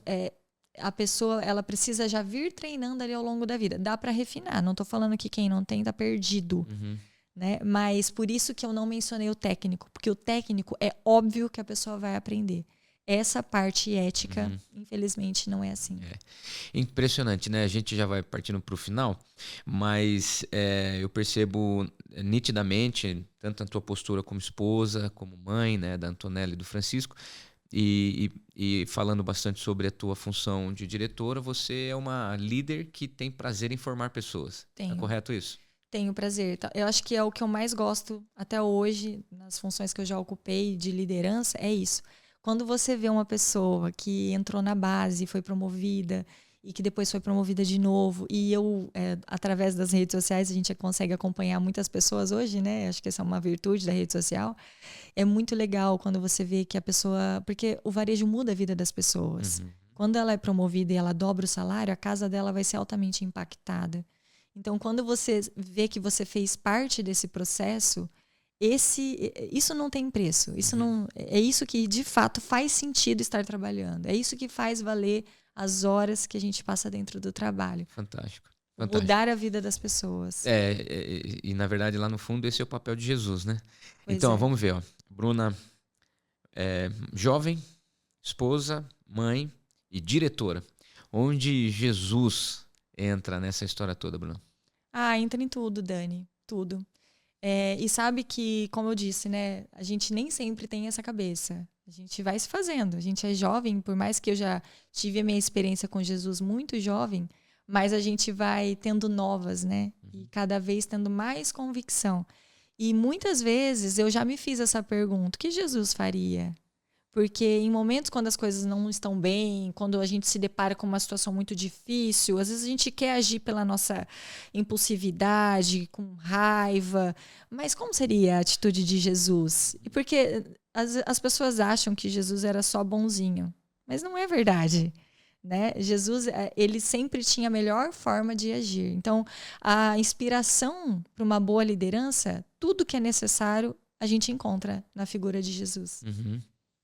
[SPEAKER 2] a pessoa ela precisa já vir treinando ali ao longo da vida. Dá para refinar. Não estou falando que quem não tem está perdido. Né? Mas por isso que eu não mencionei o técnico. Porque o técnico é óbvio que a pessoa vai aprender. Essa parte ética, infelizmente, não é assim.
[SPEAKER 1] Impressionante, né? A gente já vai partindo para o final, mas eu percebo nitidamente, tanto a tua postura como esposa, como mãe, né, da Antonella e do Francisco, e falando bastante sobre a tua função de diretora, você é uma líder que tem prazer em formar pessoas. É correto isso?
[SPEAKER 2] Tenho prazer. Eu acho que é o que eu mais gosto até hoje, nas funções que eu já ocupei de liderança, é isso. Quando você vê uma pessoa que entrou na base, foi promovida e que depois foi promovida de novo, e através das redes sociais, a gente consegue acompanhar muitas pessoas hoje, né? Acho que essa é uma virtude da rede social. É muito legal quando você vê que a pessoa... Porque o varejo muda a vida das pessoas. Quando ela é promovida e ela dobra o salário, a casa dela vai ser altamente impactada. Então, quando você vê que você fez parte desse processo... Isso não tem preço. É isso que de fato faz sentido estar trabalhando. É isso que faz valer as horas que a gente passa dentro do trabalho.
[SPEAKER 1] Fantástico.
[SPEAKER 2] Mudar a vida das pessoas.
[SPEAKER 1] E na verdade lá no fundo esse é o papel de Jesus, né? Então, vamos ver, ó. Bruna, jovem, esposa, mãe e diretora. Onde Jesus entra nessa história toda, Bruna?
[SPEAKER 2] Entra em tudo, Dani. Tudo. E sabe que, como eu disse, né, a gente nem sempre tem essa cabeça. A gente vai se fazendo. A gente é jovem, por mais que eu já tive a minha experiência com Jesus muito jovem, mas a gente vai tendo novas, né? E cada vez tendo mais convicção. E muitas vezes eu já me fiz essa pergunta: o que Jesus faria? Porque em momentos quando as coisas não estão bem, quando a gente se depara com uma situação muito difícil, às vezes a gente quer agir pela nossa impulsividade, com raiva. Mas como seria a atitude de Jesus? E porque as pessoas acham que Jesus era só bonzinho. Mas não é verdade. Né? Jesus, ele sempre tinha a melhor forma de agir. Então, a inspiração para uma boa liderança, tudo que é necessário, a gente encontra na figura de Jesus.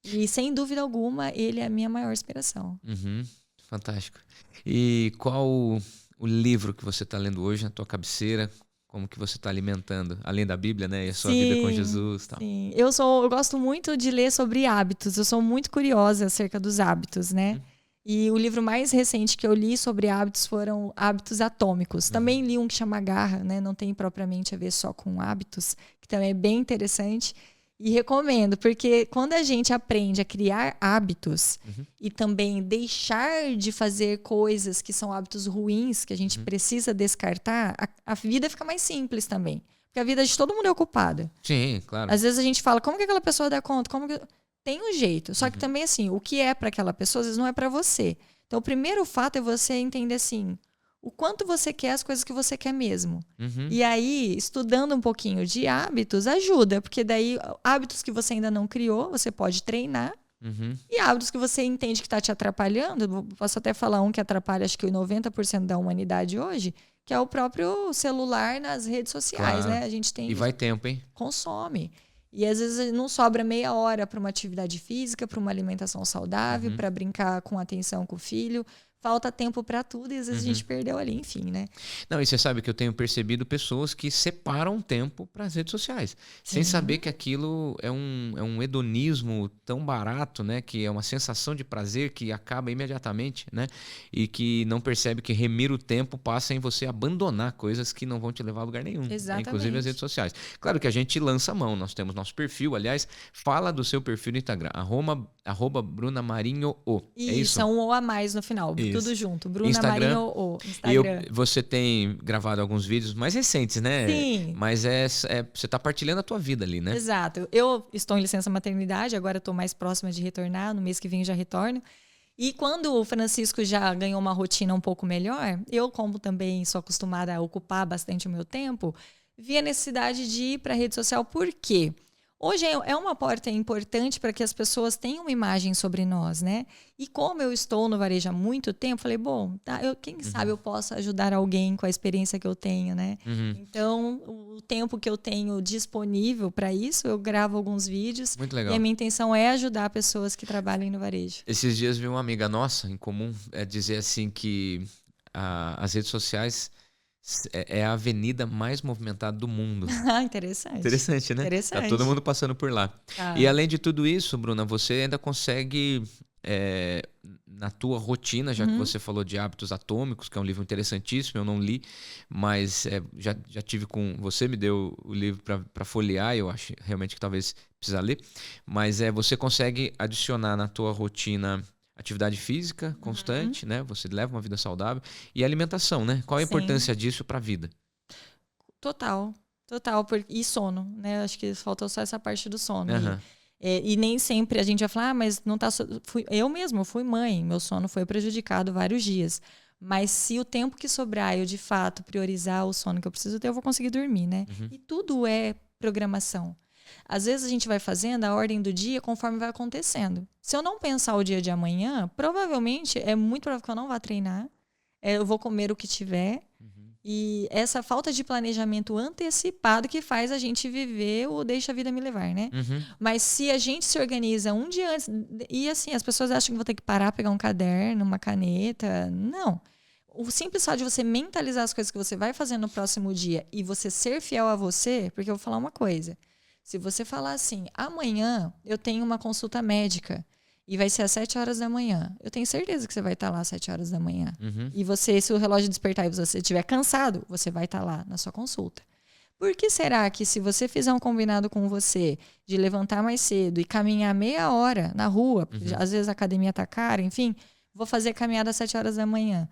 [SPEAKER 2] E, sem dúvida alguma, ele é a minha maior inspiração.
[SPEAKER 1] Fantástico. E qual o livro que você está lendo hoje na tua cabeceira? Como que você está alimentando? Além da Bíblia, né? E a sua vida com Jesus. Tal.
[SPEAKER 2] Sim. Eu gosto muito de ler sobre hábitos. Eu sou muito curiosa acerca dos hábitos, né? E o livro mais recente que eu li sobre hábitos foram Hábitos Atômicos. Também li um que chama Garra, né? Não tem propriamente a ver só com hábitos, que também é bem interessante. E recomendo, porque quando a gente aprende a criar hábitos e também deixar de fazer coisas que são hábitos ruins, que a gente precisa descartar, a vida fica mais simples também. Porque a vida de todo mundo é ocupada.
[SPEAKER 1] Sim, claro.
[SPEAKER 2] Às vezes a gente fala, como que aquela pessoa dá conta? Tem um jeito. Só que também, assim, o que é para aquela pessoa, às vezes não é para você. Então, o primeiro fato é você entender, assim, o quanto você quer as coisas que você quer mesmo. E aí, estudando um pouquinho de hábitos, ajuda. Porque daí, hábitos que você ainda não criou, você pode treinar. E hábitos que você entende que está te atrapalhando, posso até falar um que atrapalha, acho que 90% da humanidade hoje, que é o próprio celular nas redes sociais,
[SPEAKER 1] claro.
[SPEAKER 2] né? A gente tem...
[SPEAKER 1] E vai tempo, hein?
[SPEAKER 2] Consome. E às vezes não sobra meia hora para uma atividade física, para uma alimentação saudável, para brincar com atenção com o filho. Falta tempo para tudo e às vezes a gente perdeu ali, enfim, né?
[SPEAKER 1] Não, e você sabe que eu tenho percebido pessoas que separam tempo para as redes sociais, sem saber que aquilo é um hedonismo tão barato, né? Que é uma sensação de prazer que acaba imediatamente, né? E que não percebe que remir o tempo passa em você abandonar coisas que não vão te levar a lugar nenhum.
[SPEAKER 2] Exatamente.
[SPEAKER 1] Né? Inclusive as redes sociais. Claro que a gente lança a mão, nós temos nosso perfil, aliás, fala do seu perfil no Instagram, @Bruna Marinho O.
[SPEAKER 2] Isso,
[SPEAKER 1] é isso?
[SPEAKER 2] é um O a mais no final. Isso. Tudo junto. Bruna
[SPEAKER 1] Instagram,
[SPEAKER 2] Marinho O. Instagram.
[SPEAKER 1] E você tem gravado alguns vídeos mais recentes, né?
[SPEAKER 2] Sim.
[SPEAKER 1] Mas você está partilhando a tua vida ali, né?
[SPEAKER 2] Exato. Eu estou em licença maternidade, agora estou mais próxima de retornar. No mês que vem já retorno. E quando o Francisco já ganhou uma rotina um pouco melhor, eu, como também sou acostumada a ocupar bastante o meu tempo, vi a necessidade de ir para a rede social. Por quê? Hoje é uma porta importante para que as pessoas tenham uma imagem sobre nós, né? E como eu estou no varejo há muito tempo, falei, bom, tá, quem sabe eu posso ajudar alguém com a experiência que eu tenho, né? Então, o tempo que eu tenho disponível para isso, eu gravo alguns vídeos.
[SPEAKER 1] Muito legal.
[SPEAKER 2] E a minha intenção é ajudar pessoas que trabalhem no varejo.
[SPEAKER 1] Esses dias vi uma amiga nossa em comum dizer assim que as redes sociais é a avenida mais movimentada do mundo.
[SPEAKER 2] Interessante.
[SPEAKER 1] Interessante, né?
[SPEAKER 2] Interessante.
[SPEAKER 1] Tá todo mundo passando por lá. E além de tudo isso, Bruna, você ainda consegue, na tua rotina, já que você falou de Hábitos Atômicos, que é um livro interessantíssimo, eu não li, mas já tive com... Você me deu o livro para folhear, eu acho realmente que talvez precisa ler, mas você consegue adicionar na tua rotina... Atividade física constante, né? Você leva uma vida saudável. E alimentação, né? Qual a importância disso para a vida?
[SPEAKER 2] Total. E sono, né? Acho que faltou só essa parte do sono. E nem sempre a gente vai falar, mas não tá... Eu mesmo fui mãe, meu sono foi prejudicado vários dias. Mas se o tempo que sobrar eu, de fato, priorizar o sono que eu preciso ter, eu vou conseguir dormir, né? E tudo é programação. Às vezes a gente vai fazendo a ordem do dia conforme vai acontecendo. Se eu não pensar o dia de amanhã, provavelmente é muito provável que eu não vá treinar. Eu vou comer o que tiver. E essa falta de planejamento antecipado que faz a gente viver o deixa a vida me levar, né? Mas se a gente se organiza um dia antes... E assim, as pessoas acham que vou ter que parar, pegar um caderno, uma caneta. Não. O simples fato de você mentalizar as coisas que você vai fazer no próximo dia e você ser fiel a você... Porque eu vou falar uma coisa... Se você falar assim, amanhã eu tenho uma consulta médica e vai ser às 7 horas da manhã, eu tenho certeza que você vai estar lá às 7 horas da manhã. E você, se o relógio despertar e você estiver cansado, você vai estar lá na sua consulta. Por que será que se você fizer um combinado com você de levantar mais cedo e caminhar meia hora na rua, porque às vezes a academia está cara, enfim, vou fazer caminhada às 7 horas da manhã.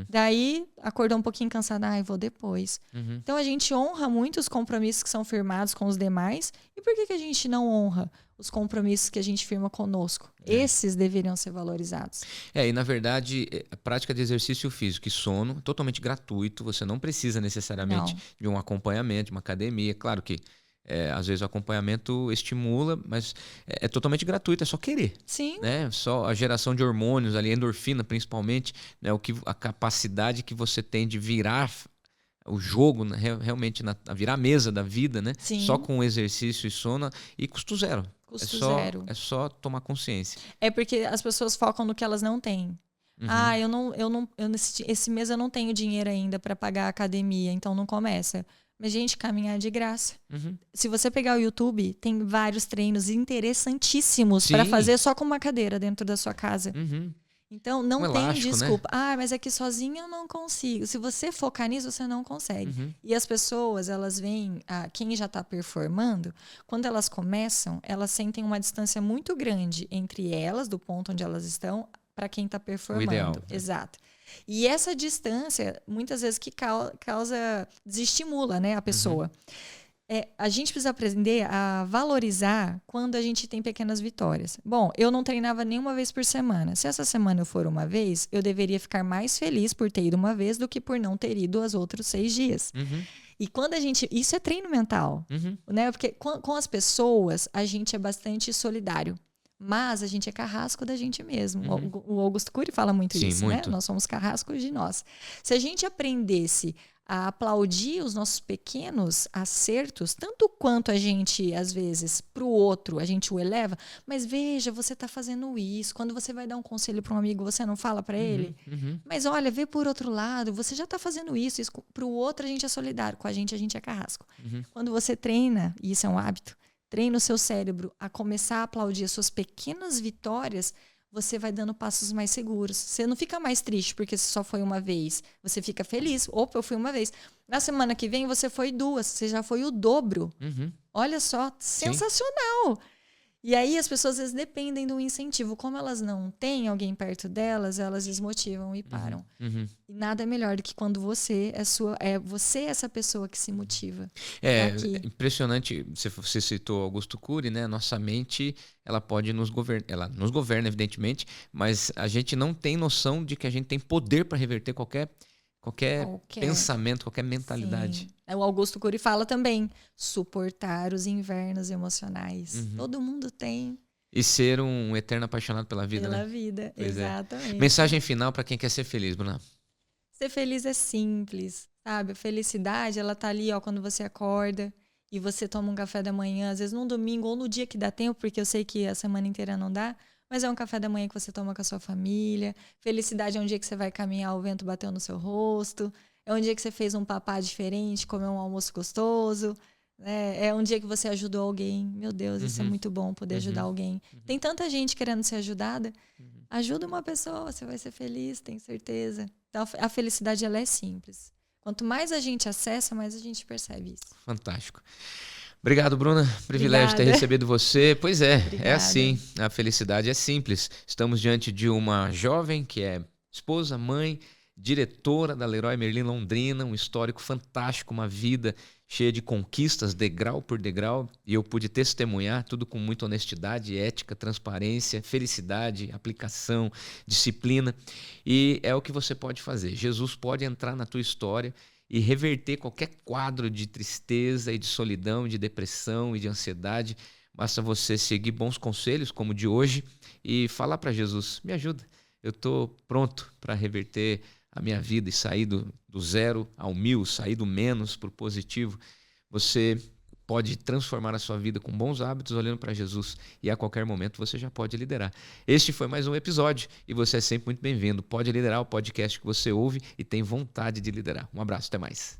[SPEAKER 2] Daí, acordou um pouquinho cansada, vou depois. Então, a gente honra muito os compromissos que são firmados com os demais. E por que a gente não honra os compromissos que a gente firma conosco? Esses deveriam ser valorizados.
[SPEAKER 1] E na verdade, a prática de exercício físico e sono, totalmente gratuito. Você não precisa necessariamente de um acompanhamento, de uma academia. Claro que às vezes o acompanhamento estimula, mas é totalmente gratuito, é só querer.
[SPEAKER 2] Sim.
[SPEAKER 1] Né? Só a geração de hormônios ali, endorfina principalmente, né? A capacidade que você tem de virar o jogo, né? Realmente virar a mesa da vida, né?
[SPEAKER 2] Sim.
[SPEAKER 1] Só com exercício e sono, e custo zero.
[SPEAKER 2] Zero.
[SPEAKER 1] É só tomar consciência.
[SPEAKER 2] É porque as pessoas focam no que elas não têm. Esse mês eu não tenho dinheiro ainda para pagar a academia, então não começa. Mas, gente, caminhar é de graça. Se você pegar o YouTube, tem vários treinos interessantíssimos para fazer só com uma cadeira dentro da sua casa. Então, não tem
[SPEAKER 1] elástico,
[SPEAKER 2] desculpa.
[SPEAKER 1] Né?
[SPEAKER 2] Mas aqui sozinha eu não consigo. Se você focar nisso, você não consegue. E as pessoas, elas veem, quem já está performando, quando elas começam, elas sentem uma distância muito grande entre elas, do ponto onde elas estão, para quem está performando.
[SPEAKER 1] O ideal.
[SPEAKER 2] Exato. E essa distância, muitas vezes, que desestimula, né, a pessoa. A gente precisa aprender a valorizar quando a gente tem pequenas vitórias. Bom, eu não treinava nenhuma vez por semana. Se essa semana eu for uma vez, eu deveria ficar mais feliz por ter ido uma vez do que por não ter ido os outros 6 dias. E quando a gente... Isso é treino mental, né? Porque com as pessoas, a gente é bastante solidário. Mas a gente é carrasco da gente mesmo. O Augusto Cury fala muito isso,
[SPEAKER 1] muito.
[SPEAKER 2] né? Nós somos carrascos de nós. Se a gente aprendesse a aplaudir os nossos pequenos acertos, tanto quanto a gente, às vezes, para o outro, a gente o eleva, mas veja, você está fazendo isso. Quando você vai dar um conselho para um amigo, você não fala para ele? Mas olha, vê por outro lado, você já está fazendo isso. Para o outro, a gente é solidário, com a gente é carrasco. Quando você treina, e isso é um hábito, treina o seu cérebro a começar a aplaudir as suas pequenas vitórias, você vai dando passos mais seguros. Você não fica mais triste porque você só foi uma vez. Você fica feliz. Opa, eu fui uma vez. Na semana que vem você foi 2. Você já foi o dobro. Olha só, sensacional. E aí as pessoas às vezes dependem do incentivo. Como elas não têm alguém perto delas, elas desmotivam e param. E nada melhor do que quando você você essa pessoa que se motiva.
[SPEAKER 1] É impressionante, você citou Augusto Cury, né? Nossa mente, ela pode nos governar, ela nos governa, evidentemente, mas a gente não tem noção de que a gente tem poder para reverter qualquer pensamento, qualquer mentalidade.
[SPEAKER 2] Sim. O Augusto Cury fala também, suportar os invernos emocionais. Todo mundo tem.
[SPEAKER 1] E ser um eterno apaixonado pela vida, né?
[SPEAKER 2] Pela vida,
[SPEAKER 1] pois
[SPEAKER 2] exatamente.
[SPEAKER 1] Mensagem final para quem quer ser feliz, Bruna.
[SPEAKER 2] Ser feliz é simples, sabe? A felicidade, ela tá ali, ó, quando você acorda e você toma um café da manhã, às vezes num domingo ou no dia que dá tempo, porque eu sei que a semana inteira não dá, mas é um café da manhã que você toma com a sua família. Felicidade é um dia que você vai caminhar, o vento bateu no seu rosto. É um dia que você fez um papá diferente, comeu um almoço gostoso. É um dia que você ajudou alguém. Meu Deus, isso é muito bom, poder ajudar alguém. Tem tanta gente querendo ser ajudada. Ajuda uma pessoa, você vai ser feliz, tenho certeza. Então, a felicidade, ela é simples. Quanto mais a gente acessa, mais a gente percebe isso.
[SPEAKER 1] Fantástico. Obrigado, Bruna. Privilégio ter recebido você. Pois é,
[SPEAKER 2] Obrigada.
[SPEAKER 1] É assim. A felicidade é simples. Estamos diante de uma jovem que é esposa, mãe, diretora da Leroy Merlin Londrina, um histórico fantástico, uma vida cheia de conquistas, degrau por degrau, e eu pude testemunhar tudo com muita honestidade, ética, transparência, felicidade, aplicação, disciplina. E é o que você pode fazer. Jesus pode entrar na tua história e reverter qualquer quadro de tristeza e de solidão, de depressão e de ansiedade. Basta você seguir bons conselhos, como o de hoje, e falar para Jesus, me ajuda, eu estou pronto para reverter a minha vida e sair do 0 ao 1000, sair do menos para o positivo. Você pode transformar a sua vida com bons hábitos olhando para Jesus e a qualquer momento você já pode liderar. Este foi mais um episódio e você é sempre muito bem-vindo. Pode Liderar, o podcast que você ouve e tem vontade de liderar. Um abraço, até mais.